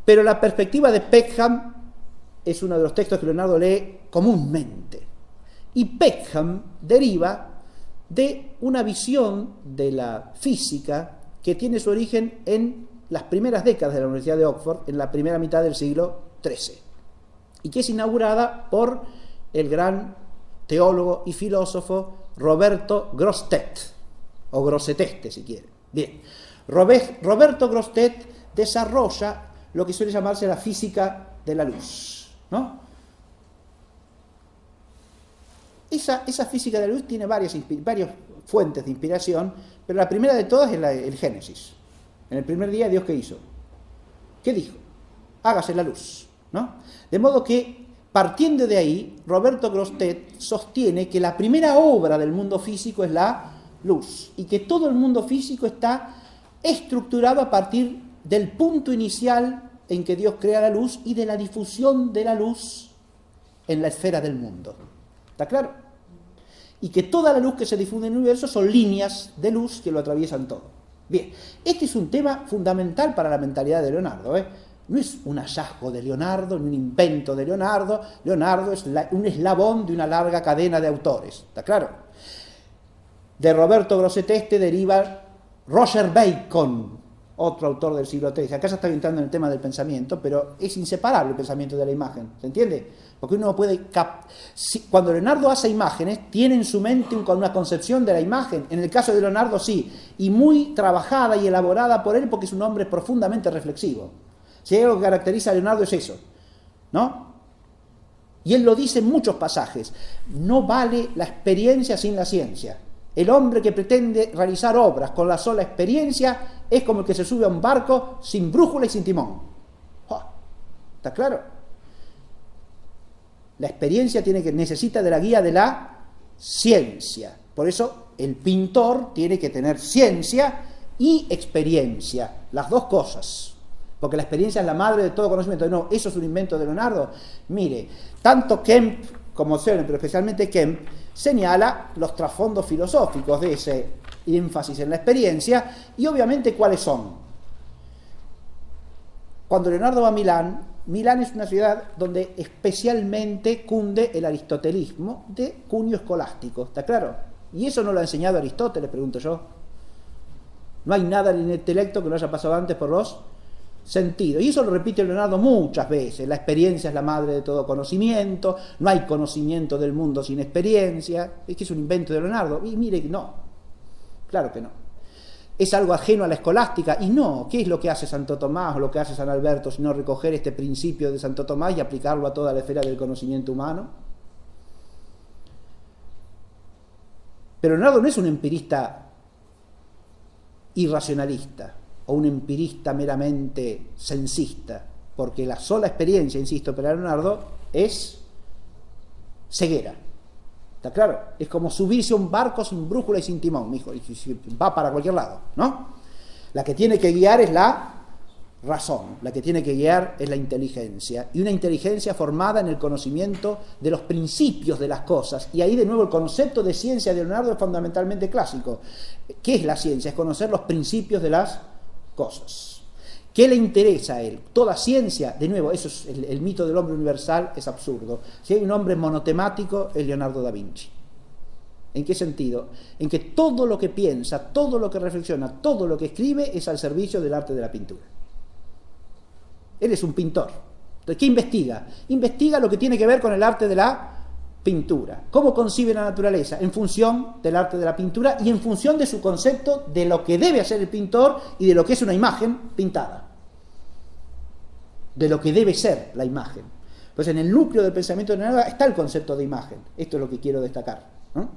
Pero la perspectiva de Peckham es uno de los textos que Leonardo lee comúnmente. Y Peckham deriva de una visión de la física que tiene su origen en las primeras décadas de la Universidad de Oxford, en la primera mitad del siglo XIII, y que es inaugurada por el gran teólogo y filósofo Roberto Grosseteste, o Grosseteste si quiere. Bien, Roberto Grosseteste desarrolla lo que suele llamarse la física de la luz, ¿no? Esa física de la luz tiene varias fuentes de inspiración, pero la primera de todas es el Génesis. En el primer día, ¿Dios qué hizo? ¿Qué dijo? Hágase la luz, ¿no? De modo que, partiendo de ahí, Roberto Grosseteste sostiene que la primera obra del mundo físico es la luz, y que todo el mundo físico está estructurado a partir del punto inicial en que Dios crea la luz y de la difusión de la luz en la esfera del mundo. ¿Está claro? Y que toda la luz que se difunde en el universo son líneas de luz que lo atraviesan todo. Bien, este es un tema fundamental para la mentalidad de Leonardo, ¿eh? No es un hallazgo de Leonardo, ni un invento de Leonardo. Leonardo es un eslabón de una larga cadena de autores, ¿está claro? De Roberto Grosseteste deriva Roger Bacon, otro autor del siglo XIII. Acá ya está entrando en el tema del pensamiento, pero es inseparable el pensamiento de la imagen, ¿se entiende? Porque uno puede cuando Leonardo hace imágenes, tiene en su mente una concepción de la imagen. En el caso de Leonardo sí, y muy trabajada y elaborada por él, porque es un hombre profundamente reflexivo. Si hay algo que caracteriza a Leonardo es eso, ¿no? Y él lo dice en muchos pasajes: no vale la experiencia sin la ciencia. El hombre que pretende realizar obras con la sola experiencia es como el que se sube a un barco sin brújula y sin timón. ¿Está claro? La experiencia necesita de la guía de la ciencia. Por eso el pintor tiene que tener ciencia y experiencia, las dos cosas. Porque la experiencia es la madre de todo conocimiento. No, eso es un invento de Leonardo. Mire, tanto Kemp como Sören, pero especialmente Kemp, señala los trasfondos filosóficos de ese énfasis en la experiencia, y obviamente cuáles son. Cuando Leonardo va a Milán, Milán es una ciudad donde especialmente cunde el aristotelismo de cuño escolástico, ¿está claro? Y eso no lo ha enseñado Aristóteles, pregunto yo. No hay nada en el intelecto que no haya pasado antes por los sentidos. Y eso lo repite Leonardo muchas veces. La experiencia es la madre de todo conocimiento, no hay conocimiento del mundo sin experiencia. Es que es un invento de Leonardo. Y mire, no, claro que no. Es algo ajeno a la escolástica. Y no, ¿qué es lo que hace Santo Tomás o lo que hace San Alberto sino recoger este principio de Santo Tomás y aplicarlo a toda la esfera del conocimiento humano? Pero Leonardo no es un empirista irracionalista o un empirista meramente sensista, porque la sola experiencia, insisto, para Leonardo es ceguera. ¿Está claro? Es como subirse a un barco sin brújula y sin timón, mijo, y va para cualquier lado, ¿no? La que tiene que guiar es la razón, la que tiene que guiar es la inteligencia, y una inteligencia formada en el conocimiento de los principios de las cosas. Y ahí de nuevo el concepto de ciencia de Leonardo es fundamentalmente clásico. ¿Qué es la ciencia? Es conocer los principios de las cosas. ¿Qué le interesa a él? Toda ciencia, de nuevo, eso es el mito del hombre universal, es absurdo. Si hay un hombre monotemático, es Leonardo da Vinci. ¿En qué sentido? En que todo lo que piensa, todo lo que reflexiona, todo lo que escribe es al servicio del arte de la pintura. Él es un pintor. Entonces, ¿qué investiga? Investiga lo que tiene que ver con el arte de la pintura. ¿Cómo concibe la naturaleza? En función del arte de la pintura y en función de su concepto de lo que debe hacer el pintor y de lo que es una imagen pintada. De lo que debe ser la imagen. Pues en el núcleo del pensamiento de Leonardo está el concepto de imagen. Esto es lo que quiero destacar, ¿no?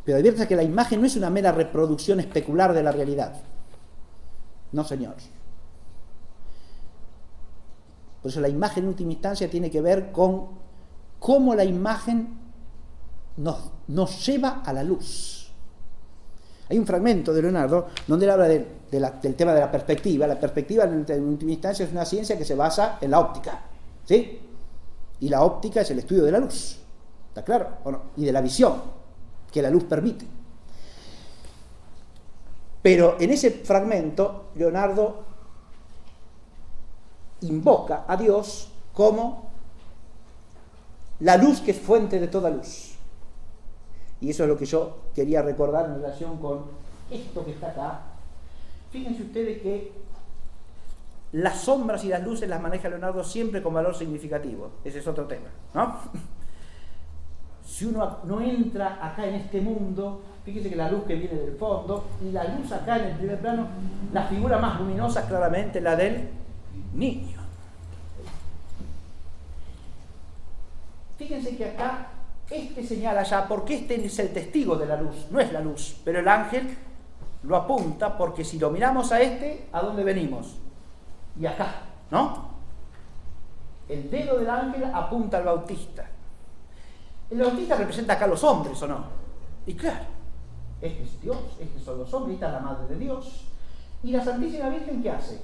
Pero advierte que la imagen no es una mera reproducción especular de la realidad. No, señor. Por eso la imagen en última instancia tiene que ver con cómo la imagen nos lleva a la luz. Hay un fragmento de Leonardo donde él habla del tema de la perspectiva. La perspectiva en última instancia es una ciencia que se basa en la óptica, ¿sí? Y la óptica es el estudio de la luz, ¿está claro? ¿O no? Y de la visión que la luz permite. Pero en ese fragmento Leonardo invoca a Dios como la luz que es fuente de toda luz. Y eso es lo que yo quería recordar en relación con esto que está acá. Fíjense ustedes que las sombras y las luces las maneja Leonardo siempre con valor significativo. Ese es otro tema, ¿no? Si uno no entra acá en este mundo, fíjense que la luz que viene del fondo, y la luz acá en el primer plano, la figura más luminosa es claramente la del niño. Fíjense que acá señala ya, porque este es el testigo de la luz, no es la luz, pero el ángel lo apunta, porque si lo miramos a ¿a dónde venimos? Y acá, ¿no? El dedo del ángel apunta al Bautista. El Bautista representa acá a los hombres, ¿o no? Y claro, este es Dios, estos son los hombres, esta es la Madre de Dios. ¿Y la Santísima Virgen qué hace?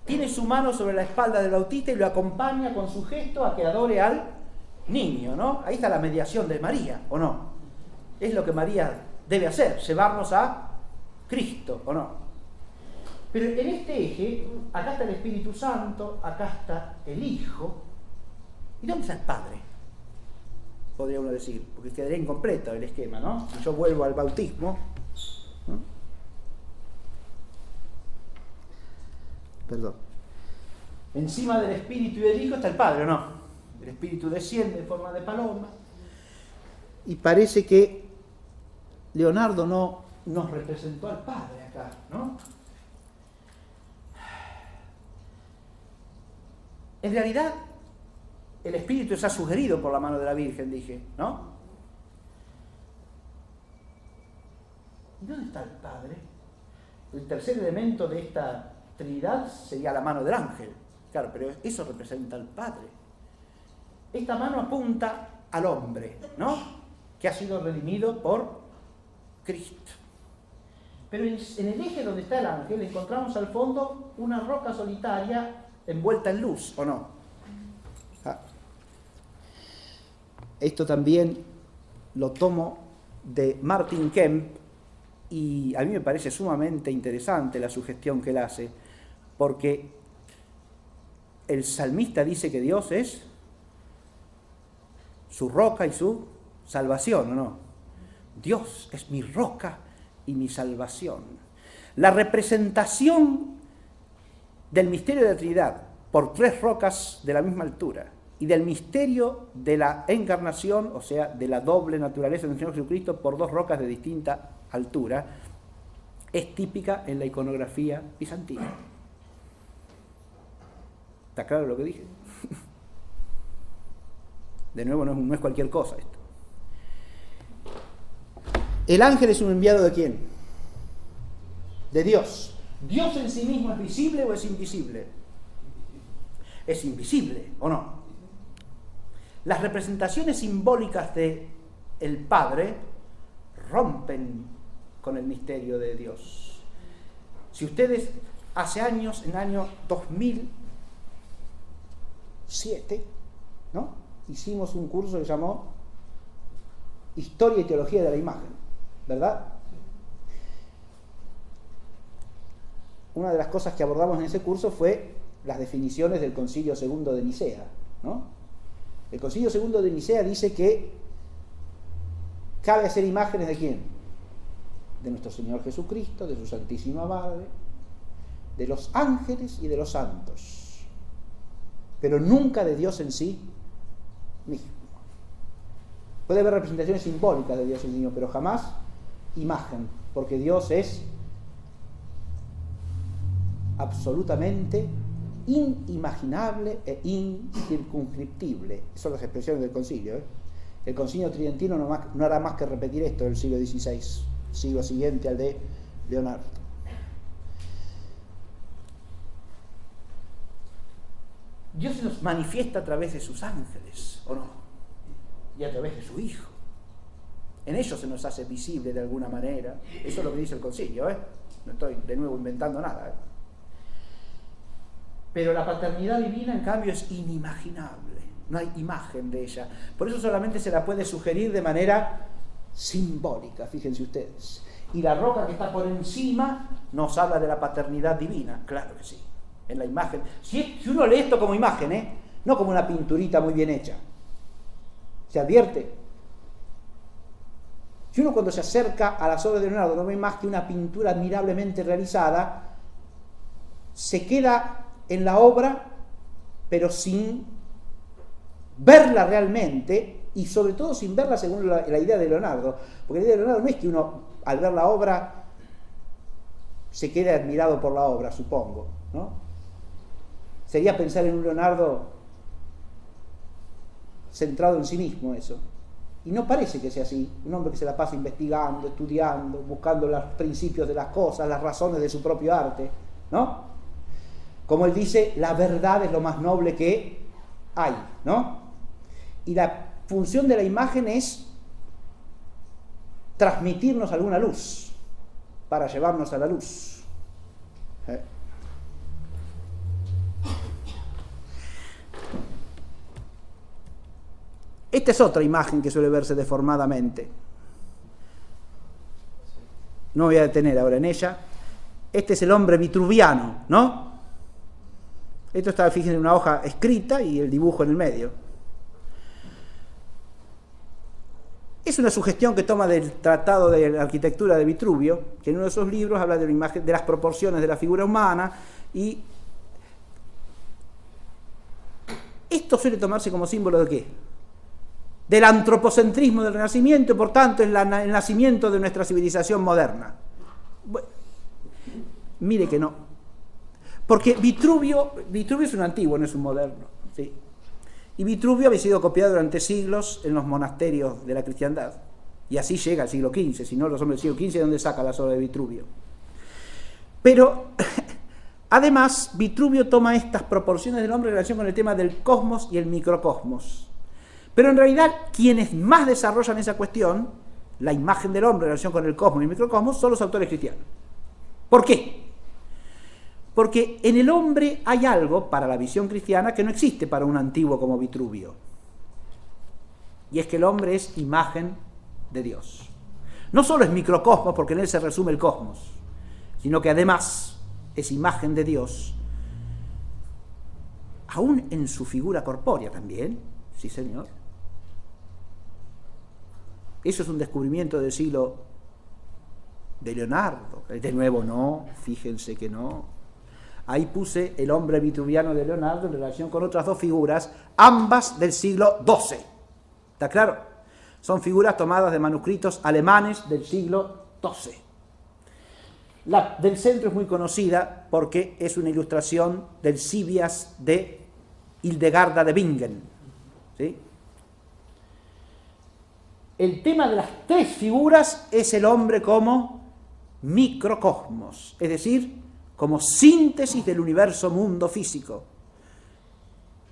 Tiene su mano sobre la espalda del Bautista y lo acompaña con su gesto a que adore al niño, ¿no? Ahí está la mediación de María, ¿o no? Es lo que María debe hacer, llevarnos a Cristo, ¿o no? Pero en este eje, acá está el Espíritu Santo, acá está el Hijo. ¿Y dónde está el Padre? Podría uno decir, porque quedaría incompleto el esquema, ¿no? Si yo vuelvo al bautismo, ¿no? Perdón. Encima del Espíritu y del Hijo está el Padre, ¿o no? El Espíritu desciende en forma de paloma. Y parece que Leonardo no nos representó al Padre acá, ¿no? En realidad, el Espíritu está sugerido por la mano de la Virgen, dije, ¿no? ¿Y dónde está el Padre? El tercer elemento de esta Trinidad sería la mano del ángel. Claro, pero eso representa al Padre. Esta mano apunta al hombre, ¿no? Que ha sido redimido por Cristo. Pero en el eje donde está el ángel encontramos al fondo una roca solitaria envuelta en luz, ¿o no? Esto también lo tomo de Martin Kemp y a mí me parece sumamente interesante la sugestión que él hace, porque el salmista dice que Dios es su roca y su salvación, ¿o no? Dios es mi roca y mi salvación. La representación del misterio de la Trinidad por tres rocas de la misma altura y del misterio de la encarnación, o sea, de la doble naturaleza del Señor Jesucristo por dos rocas de distinta altura, es típica en la iconografía bizantina. ¿Está claro lo que dije? De nuevo, no es cualquier cosa esto. ¿El ángel es un enviado de quién? De Dios. ¿Dios en sí mismo es visible o es invisible? Es invisible, ¿o no? Las representaciones simbólicas de el Padre rompen con el misterio de Dios. Si ustedes hace años, en el año 2007, ¿no? Hicimos un curso que se llamó Historia y Teología de la Imagen, ¿verdad? Una de las cosas que abordamos en ese curso fue las definiciones del Concilio II de Nicea, ¿no? El Concilio II de Nicea dice que cabe hacer imágenes ¿de quién? De nuestro Señor Jesucristo, de su Santísima Madre, de los ángeles y de los santos, pero nunca de Dios en sí mismo. Puede haber representaciones simbólicas de Dios en sí mismo, pero jamás imagen, porque Dios es absolutamente inimaginable e incircunscriptible. Esas son las expresiones del concilio, ¿eh? El concilio tridentino no hará más que repetir esto del siglo XVI, siglo siguiente al de Leonardo. Dios se nos manifiesta a través de sus ángeles, ¿o no? Y a través de su Hijo. En ellos se nos hace visible de alguna manera. Eso es lo que dice el concilio, ¿eh? No estoy de nuevo inventando nada, ¿eh? Pero la paternidad divina, en cambio, es inimaginable. No hay imagen de ella. Por eso solamente se la puede sugerir de manera simbólica, fíjense ustedes. Y la roca que está por encima nos habla de la paternidad divina. Claro que sí. En la imagen. Si uno lee esto como imagen, no como una pinturita muy bien hecha. ¿Se advierte? Si uno cuando se acerca a las obras de Leonardo no ve más que una pintura admirablemente realizada, se queda en la obra, pero sin verla realmente, y sobre todo sin verla según la idea de Leonardo. Porque la idea de Leonardo no es que uno, al ver la obra, se quede admirado por la obra, supongo, ¿no? Sería pensar en un Leonardo centrado en sí mismo, eso. Y no parece que sea así. Un hombre que se la pasa investigando, estudiando, buscando los principios de las cosas, las razones de su propio arte, ¿no? Como él dice, la verdad es lo más noble que hay, ¿no? Y la función de la imagen es transmitirnos alguna luz, para llevarnos a la luz. Esta es otra imagen que suele verse deformadamente. no me voy a detener ahora en ella. Este es el hombre vitruviano, ¿no? Esto está, fíjense, en una hoja escrita y el dibujo en el medio. Es una sugestión que toma del Tratado de Arquitectura de Vitruvio, que en uno de esos libros habla de la imagen, de las proporciones de la figura humana, y esto suele tomarse como símbolo ¿de qué? Del antropocentrismo del Renacimiento, y por tanto es el nacimiento de nuestra civilización moderna. Bueno, mire que no. Porque Vitruvio es un antiguo, no es un moderno, ¿sí? Y Vitruvio había sido copiado durante siglos en los monasterios de la cristiandad. Y así llega al siglo XV, si no los hombres del siglo XV, ¿de dónde saca las obras de Vitruvio? Pero, además, Vitruvio toma estas proporciones del hombre en relación con el tema del cosmos y el microcosmos. Pero en realidad, quienes más desarrollan esa cuestión, la imagen del hombre en relación con el cosmos y el microcosmos, son los autores cristianos. ¿Por qué? Porque en el hombre hay algo, para la visión cristiana, que no existe para un antiguo como Vitruvio. Y es que el hombre es imagen de Dios. No solo es microcosmos, porque en él se resume el cosmos, sino que además es imagen de Dios, aún en su figura corpórea también. Sí, señor. Eso es un descubrimiento del siglo de Leonardo. De nuevo, no, fíjense que no. Ahí puse el hombre vitruviano de Leonardo en relación con otras dos figuras, ambas del siglo XII. ¿Está claro? Son figuras tomadas de manuscritos alemanes del siglo XII. La del centro es muy conocida porque es una ilustración del Civias de Hildegarda de Bingen. ¿Sí? El tema de las tres figuras es el hombre como microcosmos, es decir, como síntesis del universo mundo físico,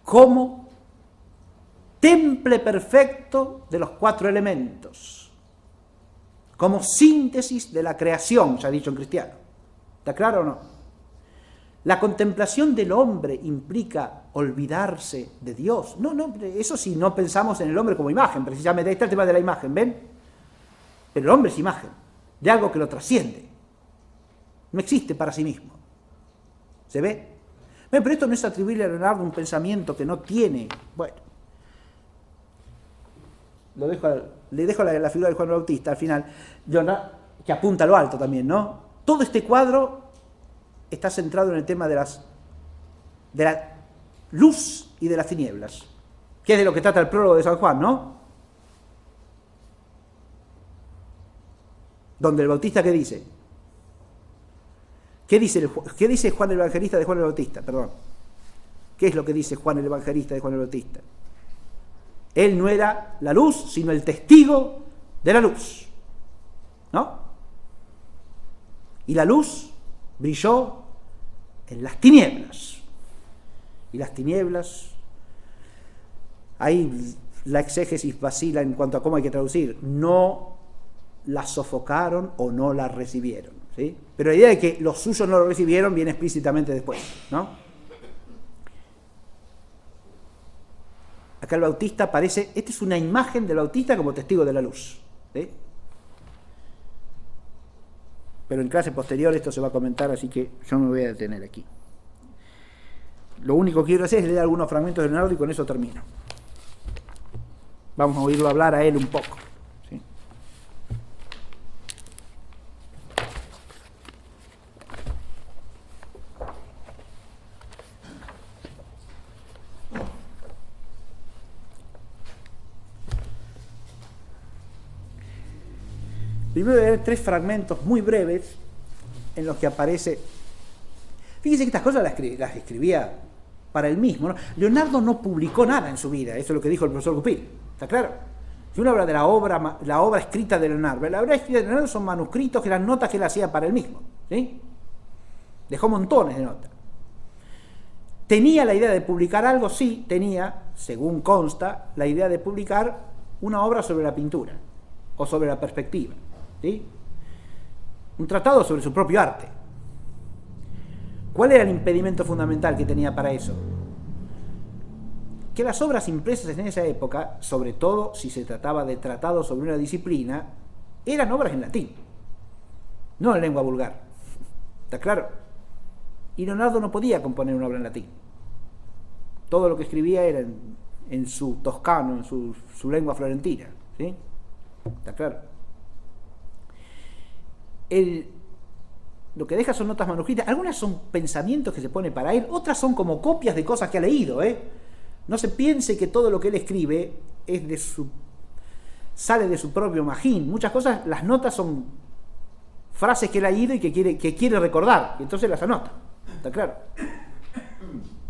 como temple perfecto de los cuatro elementos, como síntesis de la creación, ya dicho en cristiano. ¿Está claro o no? La contemplación del hombre implica olvidarse de Dios. No, eso sí, no pensamos en el hombre como imagen, precisamente ahí está el tema de la imagen, ¿ven? Pero el hombre es imagen de algo que lo trasciende. No existe para sí mismo. ¿Se ve? Pero esto no es atribuirle a Leonardo un pensamiento que no tiene. Bueno, le dejo la figura de Juan el Bautista al final, que apunta a lo alto también, ¿no? Todo este cuadro está centrado en el tema de la luz y de las tinieblas, que es de lo que trata el prólogo de San Juan, ¿no? Donde el Bautista, ¿qué dice? ¿Qué dice Juan el Evangelista de Juan el Bautista? Perdón. ¿Qué es lo que dice Juan el Evangelista de Juan el Bautista? Él no era la luz, sino el testigo de la luz. ¿No? Y la luz brilló en las tinieblas. Y las tinieblas, ahí la exégesis vacila en cuanto a cómo hay que traducir. No la sofocaron o no la recibieron. ¿Sí? Pero la idea de que los suyos no lo recibieron viene explícitamente después, ¿no? Acá el Bautista aparece, esta es una imagen del Bautista como testigo de la luz, ¿sí? Pero en clase posterior esto se va a comentar, así que yo me voy a detener aquí. Lo único que quiero hacer es leer algunos fragmentos de Leonardo y con eso termino. Vamos a oírlo hablar a él un poco. ¿Sí? Primero voy a leer tres fragmentos muy breves en los que aparece. Fíjense que estas cosas las escribía para él mismo, ¿no? Leonardo no publicó nada en su vida, eso es lo que dijo el profesor Goupil, ¿está claro? Si uno habla de la obra escrita de Leonardo, la obra escrita de Leonardo son manuscritos que eran notas que él hacía para él mismo, ¿sí? Dejó montones de notas. ¿Tenía la idea de publicar algo? Sí, tenía, según consta, la idea de publicar una obra sobre la pintura o sobre la perspectiva, ¿sí? Un tratado sobre su propio arte. ¿Cuál era el impedimento fundamental que tenía para eso? Que las obras impresas en esa época, sobre todo si se trataba de tratados sobre una disciplina, eran obras en latín. no en lengua vulgar. ¿Está claro? Y Leonardo no podía componer una obra en latín. Todo lo que escribía era en su toscano, en su lengua florentina. ¿Sí? ¿Está claro? Lo que deja son notas manuscritas. Algunas son pensamientos que se pone para él, otras son como copias de cosas que ha leído. No se piense que todo lo que él escribe sale de su propio magín. Muchas cosas, las notas son frases que él ha leído y que quiere recordar, y entonces las anota. ¿Está claro?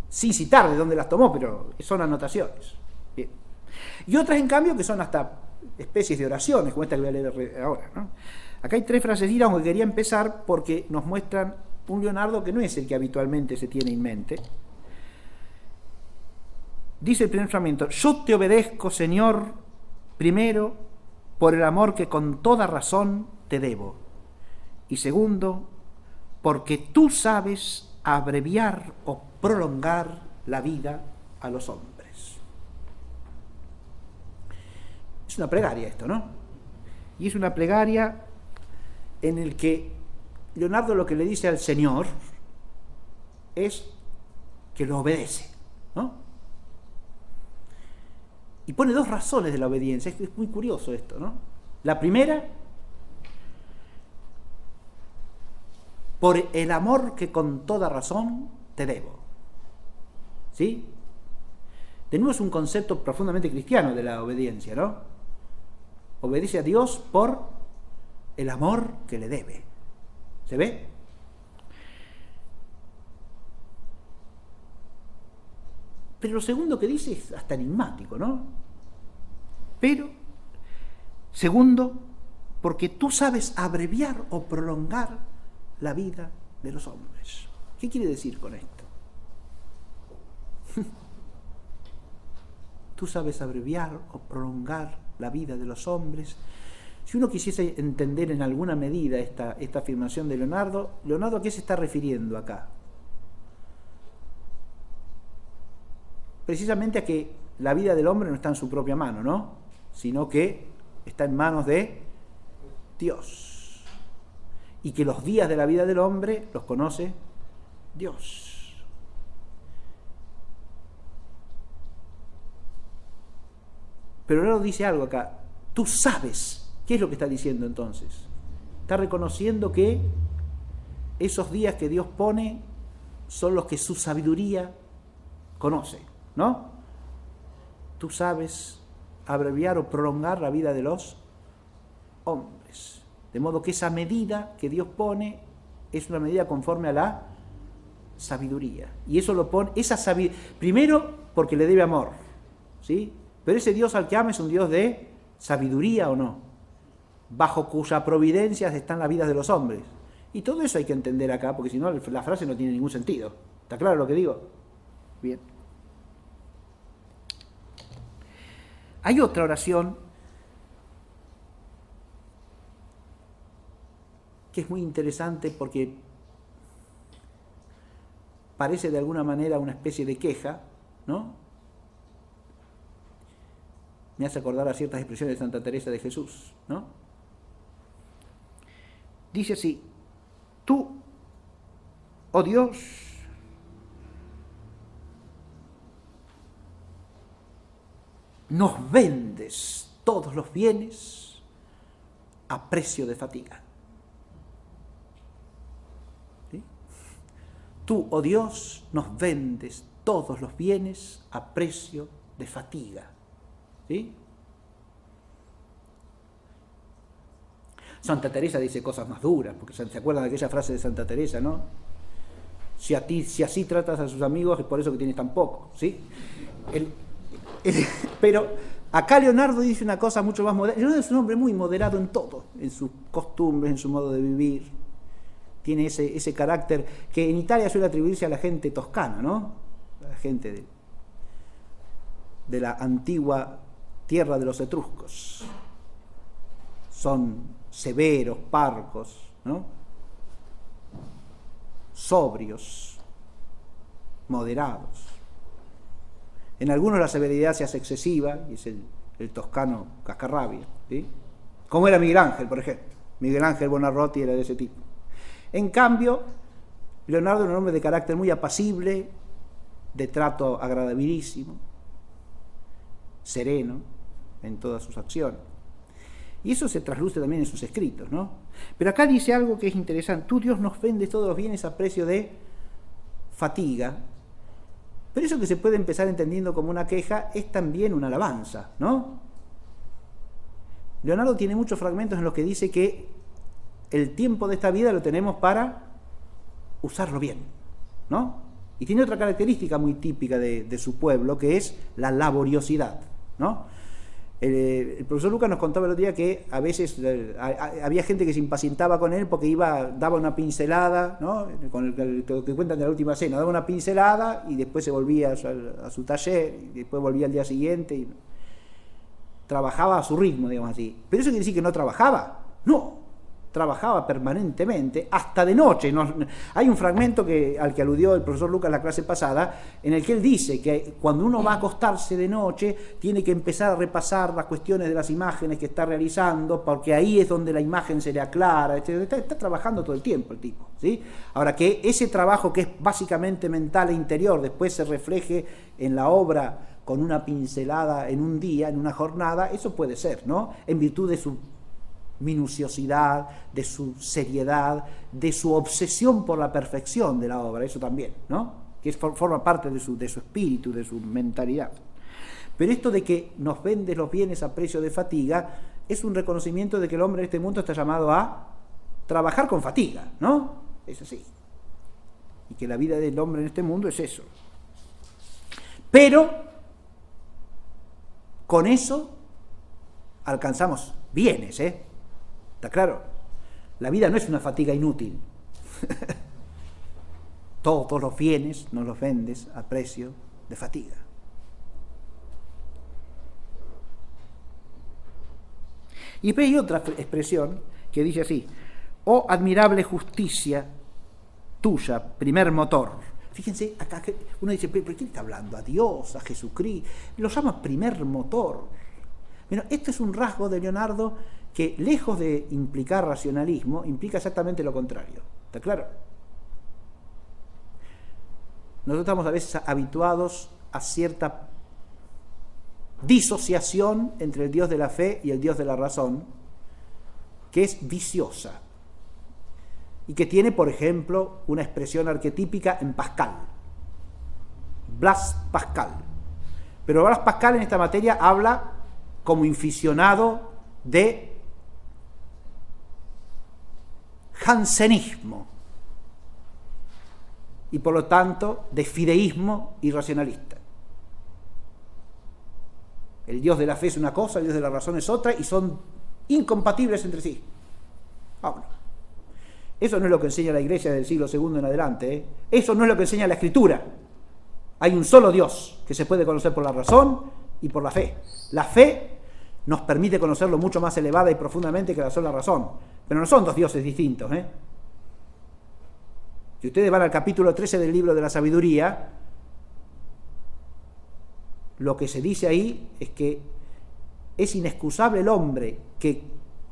Sin citar de dónde las tomó, pero son anotaciones. Bien. Y otras, en cambio, que son hasta especies de oraciones, como esta que voy a leer ahora, ¿no? Acá hay 3 frasecitas con que quería empezar porque nos muestran un Leonardo que no es el que habitualmente se tiene en mente. Dice el primer fragmento: yo te obedezco, Señor, primero, por el amor que con toda razón te debo. Y segundo, porque tú sabes abreviar o prolongar la vida a los hombres. Es una plegaria esto, ¿no? Y es una plegaria en el que Leonardo lo que le dice al Señor es que lo obedece, ¿no? Y pone 2 razones de la obediencia. Es muy curioso esto, ¿no? La primera, por el amor que con toda razón te debo. ¿Sí? De nuevo es un concepto profundamente cristiano de la obediencia, ¿no? Obedece a Dios por el amor que le debe. ¿Se ve? Pero lo segundo que dice es hasta enigmático, ¿no? Pero, segundo, porque tú sabes abreviar o prolongar la vida de los hombres. ¿Qué quiere decir con esto? Tú sabes abreviar o prolongar la vida de los hombres. Si uno quisiese entender en alguna medida esta afirmación de Leonardo, ¿a qué se está refiriendo acá? Precisamente a que la vida del hombre no está en su propia mano, ¿no? Sino que está en manos de Dios. Y que los días de la vida del hombre los conoce Dios. Pero Leonardo dice algo acá. Tú sabes. ¿Qué es lo que está diciendo entonces? Está reconociendo que esos días que Dios pone son los que su sabiduría conoce, ¿no? Tú sabes abreviar o prolongar la vida de los hombres. De modo que esa medida que Dios pone es una medida conforme a la sabiduría. Y eso lo pone, primero porque le debe amor, ¿sí? Pero ese Dios al que ama es un Dios de sabiduría, ¿o no? Bajo cuya providencia están las vidas de los hombres. Y todo eso hay que entender acá, porque si no la frase no tiene ningún sentido. ¿Está claro lo que digo? Bien. Hay otra oración que es muy interesante porque parece de alguna manera una especie de queja, ¿no? Me hace acordar a ciertas expresiones de Santa Teresa de Jesús, ¿no? Dice así: tú, oh Dios, nos vendes todos los bienes a precio de fatiga. ¿Sí? Tú, oh Dios, nos vendes todos los bienes a precio de fatiga. ¿Sí? Santa Teresa dice cosas más duras, porque se acuerdan de aquella frase de Santa Teresa, ¿no? Si así tratas a sus amigos, es por eso que tienes tan poco, ¿sí? Pero acá Leonardo dice una cosa mucho más moderada. Leonardo es un hombre muy moderado en todo, en sus costumbres, en su modo de vivir. Tiene ese carácter que en Italia suele atribuirse a la gente toscana, ¿no? A la gente de la antigua tierra de los etruscos. Son severos, parcos, ¿no? Sobrios, moderados. En algunos la severidad se hace excesiva, y es el toscano cascarrabia, ¿sí? Como era Miguel Ángel, por ejemplo, Miguel Ángel Buonarroti era de ese tipo. En cambio, Leonardo era un hombre de carácter muy apacible, de trato agradabilísimo, sereno en todas sus acciones. Y eso se trasluce también en sus escritos, ¿no? Pero acá dice algo que es interesante. Tú, Dios, nos vendes todos los bienes a precio de fatiga. Pero eso que se puede empezar entendiendo como una queja es también una alabanza, ¿no? Leonardo tiene muchos fragmentos en los que dice que el tiempo de esta vida lo tenemos para usarlo bien, ¿no? Y tiene otra característica muy típica de su pueblo, que es la laboriosidad, ¿no? El profesor Lucas nos contaba el otro día que a veces había gente que se impacientaba con él porque daba una pincelada, ¿no? Con lo que cuentan de la última cena, daba una pincelada y después se volvía a su taller, y después volvía al día siguiente y trabajaba a su ritmo, digamos así. Pero eso quiere decir que no trabajaba, no. Trabajaba permanentemente, hasta de noche. Hay un fragmento al que aludió el profesor Lucas en la clase pasada, en el que él dice que cuando uno va a acostarse de noche, tiene que empezar a repasar las cuestiones de las imágenes que está realizando, porque ahí es donde la imagen se le aclara, etc. Está trabajando todo el tiempo el tipo, ¿sí? Ahora, que ese trabajo que es básicamente mental e interior, después se refleje en la obra con una pincelada en un día, en una jornada, eso puede ser, ¿no? En virtud de su minuciosidad, de su seriedad, de su obsesión por la perfección de la obra, eso también, ¿no? Que forma parte de su espíritu, de su mentalidad. Pero esto de que nos vendes los bienes a precio de fatiga es un reconocimiento de que el hombre en este mundo está llamado a trabajar con fatiga, ¿no? Es así. Y que la vida del hombre en este mundo es eso. Pero con eso alcanzamos bienes, ¿eh? ¿Está claro? La vida no es una fatiga inútil. Todos los bienes nos los vendes a precio de fatiga. Y después hay otra expresión que dice así: oh admirable justicia tuya, primer motor. Fíjense, acá uno dice, ¿pero quién está hablando? ¿A Dios? ¿A Jesucristo? Lo llama primer motor. Bueno, este es un rasgo de Leonardo que, lejos de implicar racionalismo, implica exactamente lo contrario. ¿Está claro? Nosotros estamos a veces habituados a cierta disociación entre el Dios de la fe y el Dios de la razón, que es viciosa y que tiene, por ejemplo, una expresión arquetípica en Pascal, Blaise Pascal. Pero Blaise Pascal en esta materia habla como inficionado de jansenismo y por lo tanto de fideísmo irracionalista. El Dios de la fe es una cosa, el Dios de la razón es otra, y son incompatibles entre sí. Vámonos. Eso no es lo que enseña la Iglesia del siglo II en adelante, ¿eh? Eso no es lo que enseña la Escritura. Hay un solo Dios que se puede conocer por la razón y por la fe. La fe nos permite conocerlo mucho más elevada y profundamente que la sola razón, pero no son dos dioses distintos, ¿eh? Si ustedes van al capítulo 13 del libro de la sabiduría, lo que se dice ahí es que es inexcusable el hombre que,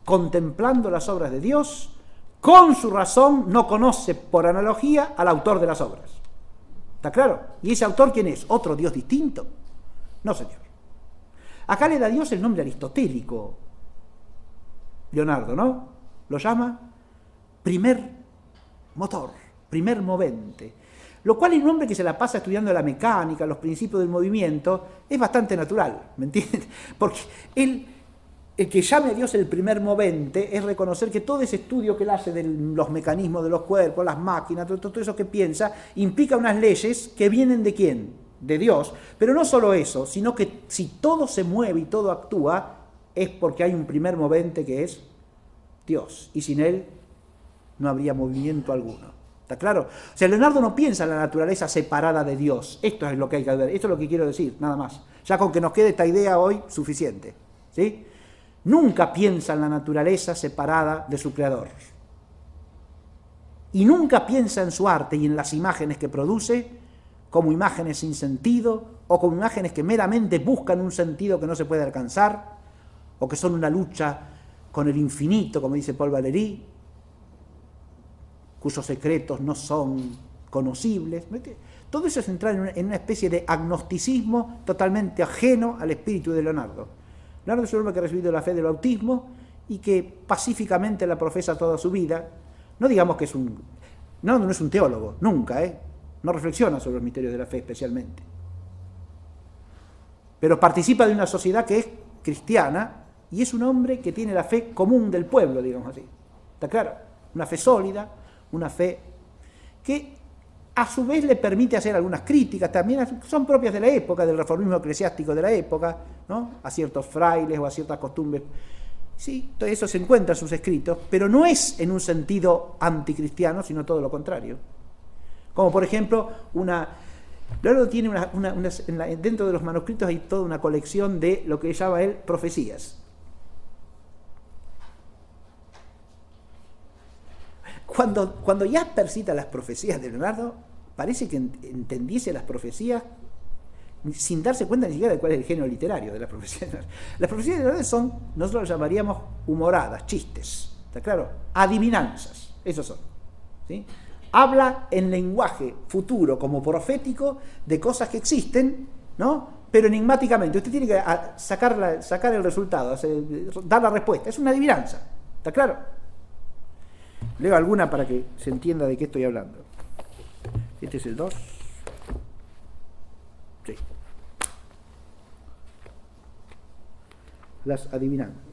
contemplando las obras de Dios, con su razón no conoce por analogía al autor de las obras. ¿Está claro? ¿Y ese autor quién es? ¿Otro Dios distinto? No, señor. Acá le da a Dios el nombre aristotélico, Leonardo, ¿no? Lo llama primer motor, primer movente. Lo cual en un hombre que se la pasa estudiando la mecánica, los principios del movimiento, es bastante natural, ¿me entiendes? Porque el que llame a Dios el primer movente es reconocer que todo ese estudio que él hace de los mecanismos de los cuerpos, las máquinas, todo eso que piensa, implica unas leyes que vienen ¿de quién? De Dios. Pero no solo eso, sino que si todo se mueve y todo actúa, es porque hay un primer movente que es Dios. Y sin él no habría movimiento alguno. ¿Está claro? O sea, Leonardo no piensa en la naturaleza separada de Dios. Esto es lo que hay que ver, esto es lo que quiero decir, nada más. Ya con que nos quede esta idea hoy, suficiente. ¿Sí? Nunca piensa en la naturaleza separada de su creador. Y nunca piensa en su arte y en las imágenes que produce como imágenes sin sentido o como imágenes que meramente buscan un sentido que no se puede alcanzar o que son una lucha con el infinito, como dice Paul Valéry, cuyos secretos no son conocibles. Todo eso es entrar en una especie de agnosticismo totalmente ajeno al espíritu de Leonardo. Leonardo es un hombre que ha recibido la fe del bautismo y que pacíficamente la profesa toda su vida. No digamos que no es un teólogo, nunca, no reflexiona sobre los misterios de la fe especialmente. Pero participa de una sociedad que es cristiana y es un hombre que tiene la fe común del pueblo, digamos así. ¿Está claro? Una fe sólida, una fe que a su vez le permite hacer algunas críticas, también son propias de la época, del reformismo eclesiástico de la época, ¿no? A ciertos frailes o a ciertas costumbres. Sí, todo eso se encuentra en sus escritos, pero no es en un sentido anticristiano, sino todo lo contrario. Como por ejemplo, Leonardo tiene dentro de los manuscritos hay toda una colección de lo que llama él profecías. Cuando Jasper cita las profecías de Leonardo, parece que entendiese las profecías sin darse cuenta ni siquiera de cuál es el género literario de las profecías. Las profecías de Leonardo son, nosotros las llamaríamos humoradas, chistes, ¿está claro? Adivinanzas, esos son, ¿sí? Habla en lenguaje futuro como profético de cosas que existen, ¿no? Pero enigmáticamente. Usted tiene que sacar el resultado, dar la respuesta. Es una adivinanza, ¿está claro? Leo alguna para que se entienda de qué estoy hablando. Este es el 2. Sí. Las adivinanzas.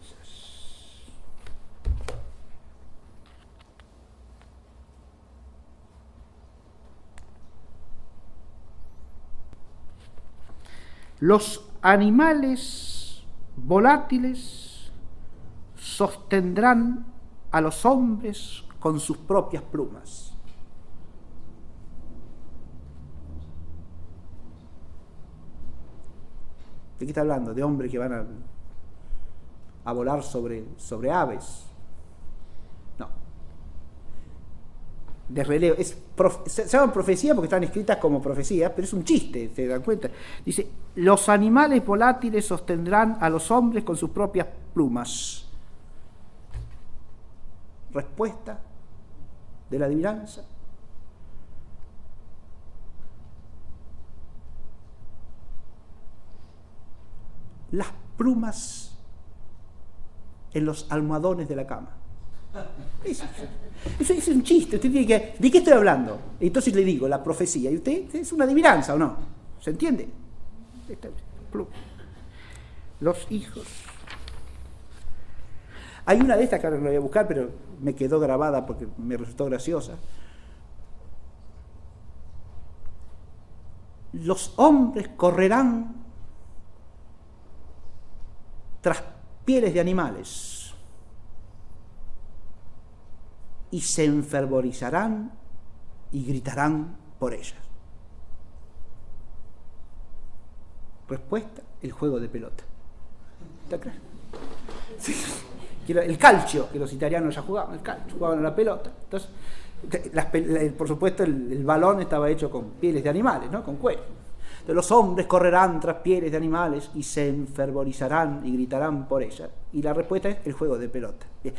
Los animales volátiles sostendrán a los hombres con sus propias plumas. ¿De qué está hablando? ¿De hombres que van a volar sobre aves? No. De relevo. Se llaman profecías porque están escritas como profecías, pero es un chiste, ¿se dan cuenta? Dice, los animales volátiles sostendrán a los hombres con sus propias plumas. Respuesta de la adivinanza. Las plumas en los almohadones de la cama. Eso es un chiste. Usted tiene que, ¿de qué estoy hablando? Entonces le digo, la profecía. ¿Y usted es una adivinanza o no? ¿Se entiende? Los hijos. Hay una de estas que ahora no la voy a buscar, pero me quedó grabada porque me resultó graciosa. Los hombres correrán tras pieles de animales y se enfervorizarán y gritarán por ellas. Respuesta, el juego de pelota. ¿Está claro? Sí. El calcio, que los italianos ya jugaban, el calcio, jugaban a la pelota. Entonces, por supuesto, el balón estaba hecho con pieles de animales, ¿no? Con cuero. Entonces, los hombres correrán tras pieles de animales y se enfervorizarán y gritarán por ellas. Y la respuesta es el juego de pelota. Bien.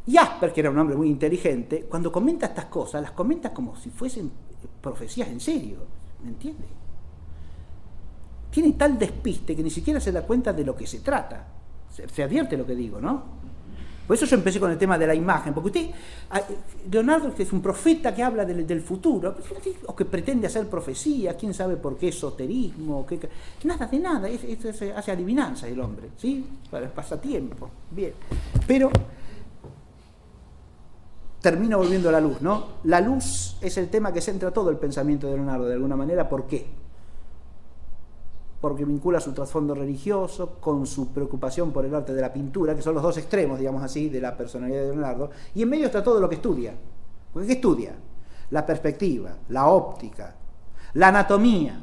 Jasper, que era un hombre muy inteligente, cuando comenta estas cosas, las comenta como si fuesen profecías en serio, ¿me entiende? Tiene tal despiste que ni siquiera se da cuenta de lo que se trata. Se advierte lo que digo, ¿no? Por eso yo empecé con el tema de la imagen, porque usted, Leonardo, que es un profeta que habla del futuro, o que pretende hacer profecía, quién sabe por qué esoterismo, nada de nada, hace adivinanza el hombre, ¿sí? Para el pasatiempo, bien. Pero termino volviendo a la luz, ¿no? La luz es el tema que centra todo el pensamiento de Leonardo, de alguna manera. ¿Por qué? Porque vincula su trasfondo religioso con su preocupación por el arte de la pintura, que son los dos extremos, digamos así, de la personalidad de Leonardo, y en medio está todo lo que estudia. Porque ¿qué estudia? La perspectiva, la óptica, la anatomía,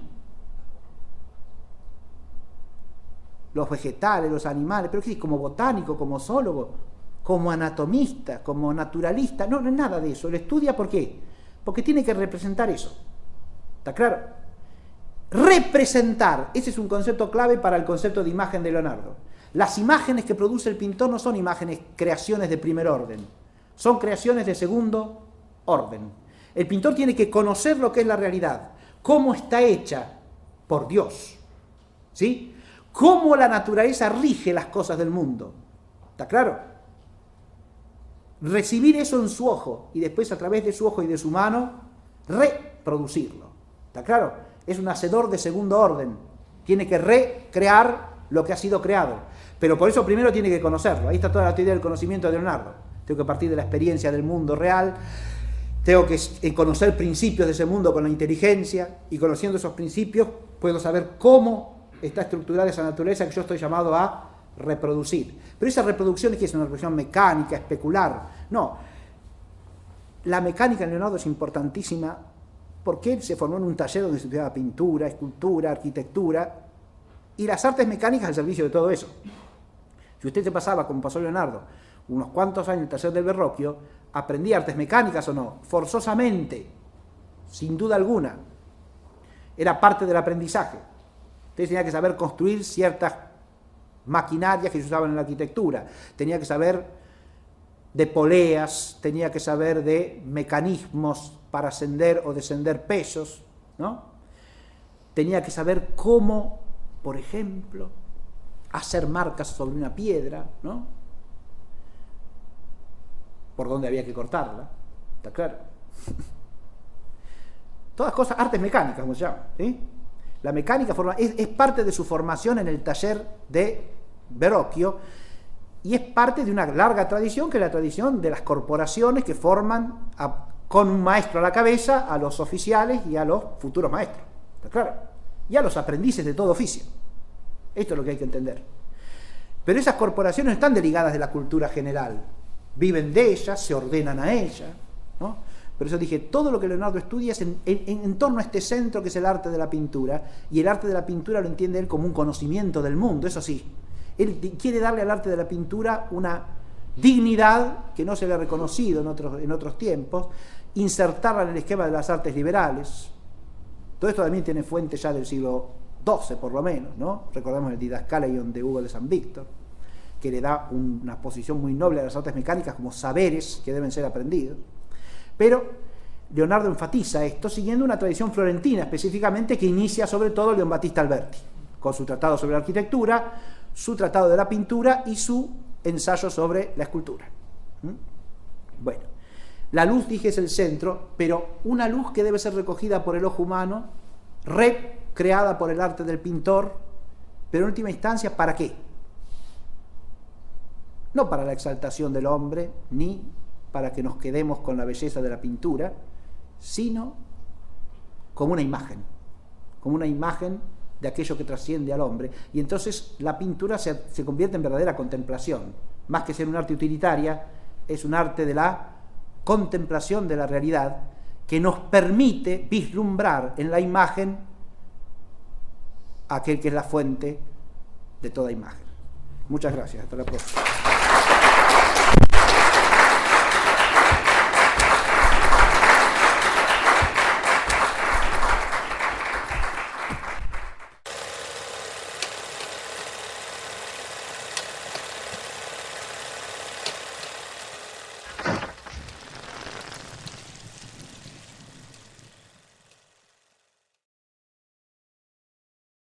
los vegetales, los animales, pero ¿qué? Como botánico, como zoólogo, como anatomista, como naturalista, no es nada de eso. Lo estudia ¿por qué? Porque tiene que representar eso. ¿Está claro? Representar, ese es un concepto clave para el concepto de imagen de Leonardo. Las imágenes que produce el pintor no son imágenes, creaciones de primer orden, son creaciones de segundo orden. El pintor tiene que conocer lo que es la realidad, cómo está hecha por Dios, ¿sí? Cómo la naturaleza rige las cosas del mundo. ¿Está claro? Recibir eso en su ojo y después a través de su ojo y de su mano reproducirlo. ¿Está claro? Es un hacedor de segundo orden. Tiene que recrear lo que ha sido creado. Pero por eso primero tiene que conocerlo. Ahí está toda la teoría del conocimiento de Leonardo. Tengo que partir de la experiencia del mundo real. Tengo que conocer principios de ese mundo con la inteligencia. Y conociendo esos principios puedo saber cómo está estructurada esa naturaleza que yo estoy llamado a reproducir. Pero esa reproducción es una reproducción mecánica, especular. No. La mecánica en Leonardo es importantísima porque él se formó en un taller donde se estudiaba pintura, escultura, arquitectura y las artes mecánicas al servicio de todo eso. Si usted se pasaba, como pasó Leonardo, unos cuantos años en el taller del Verrocchio, ¿aprendía artes mecánicas o no? Forzosamente, sin duda alguna. Era parte del aprendizaje. Usted tenía que saber construir ciertas maquinarias que se usaban en la arquitectura. Tenía que saber de poleas, tenía que saber de mecanismos para ascender o descender pesos, ¿no? Tenía que saber cómo, por ejemplo, hacer marcas sobre una piedra, ¿no? Por dónde había que cortarla, ¿está claro? Todas cosas, artes mecánicas, como se llama, ¿sí? La mecánica es parte de su formación en el taller de Verrocchio y es parte de una larga tradición, que es la tradición de las corporaciones que forman con un maestro a la cabeza a los oficiales y a los futuros maestros, ¿está claro? Y a los aprendices de todo oficio. Esto es lo que hay que entender. Pero esas corporaciones están desligadas de la cultura general, viven de ellas, se ordenan a ella, ¿no? Por eso dije, todo lo que Leonardo estudia es en torno a este centro que es el arte de la pintura, y el arte de la pintura lo entiende él como un conocimiento del mundo, eso sí. Él quiere darle al arte de la pintura una dignidad que no se le ha reconocido en otros tiempos, insertarla en el esquema de las artes liberales. Todo esto también tiene fuente ya del siglo XII, por lo menos, ¿no? Recordemos el Didascalion de Hugo de San Víctor, que le da una posición muy noble a las artes mecánicas como saberes que deben ser aprendidos. Pero Leonardo enfatiza esto siguiendo una tradición florentina específicamente que inicia sobre todo Leon Battista Alberti, con su tratado sobre la arquitectura, su tratado de la pintura y su ensayo sobre la escultura. Bueno, la luz, dije, es el centro, pero una luz que debe ser recogida por el ojo humano, recreada por el arte del pintor, pero en última instancia, ¿para qué? No para la exaltación del hombre, ni para que nos quedemos con la belleza de la pintura, sino como una imagen de aquello que trasciende al hombre. Y entonces la pintura se convierte en verdadera contemplación. Más que ser un arte utilitaria, es un arte de la contemplación de la realidad que nos permite vislumbrar en la imagen aquel que es la fuente de toda imagen. Muchas gracias. Hasta la próxima.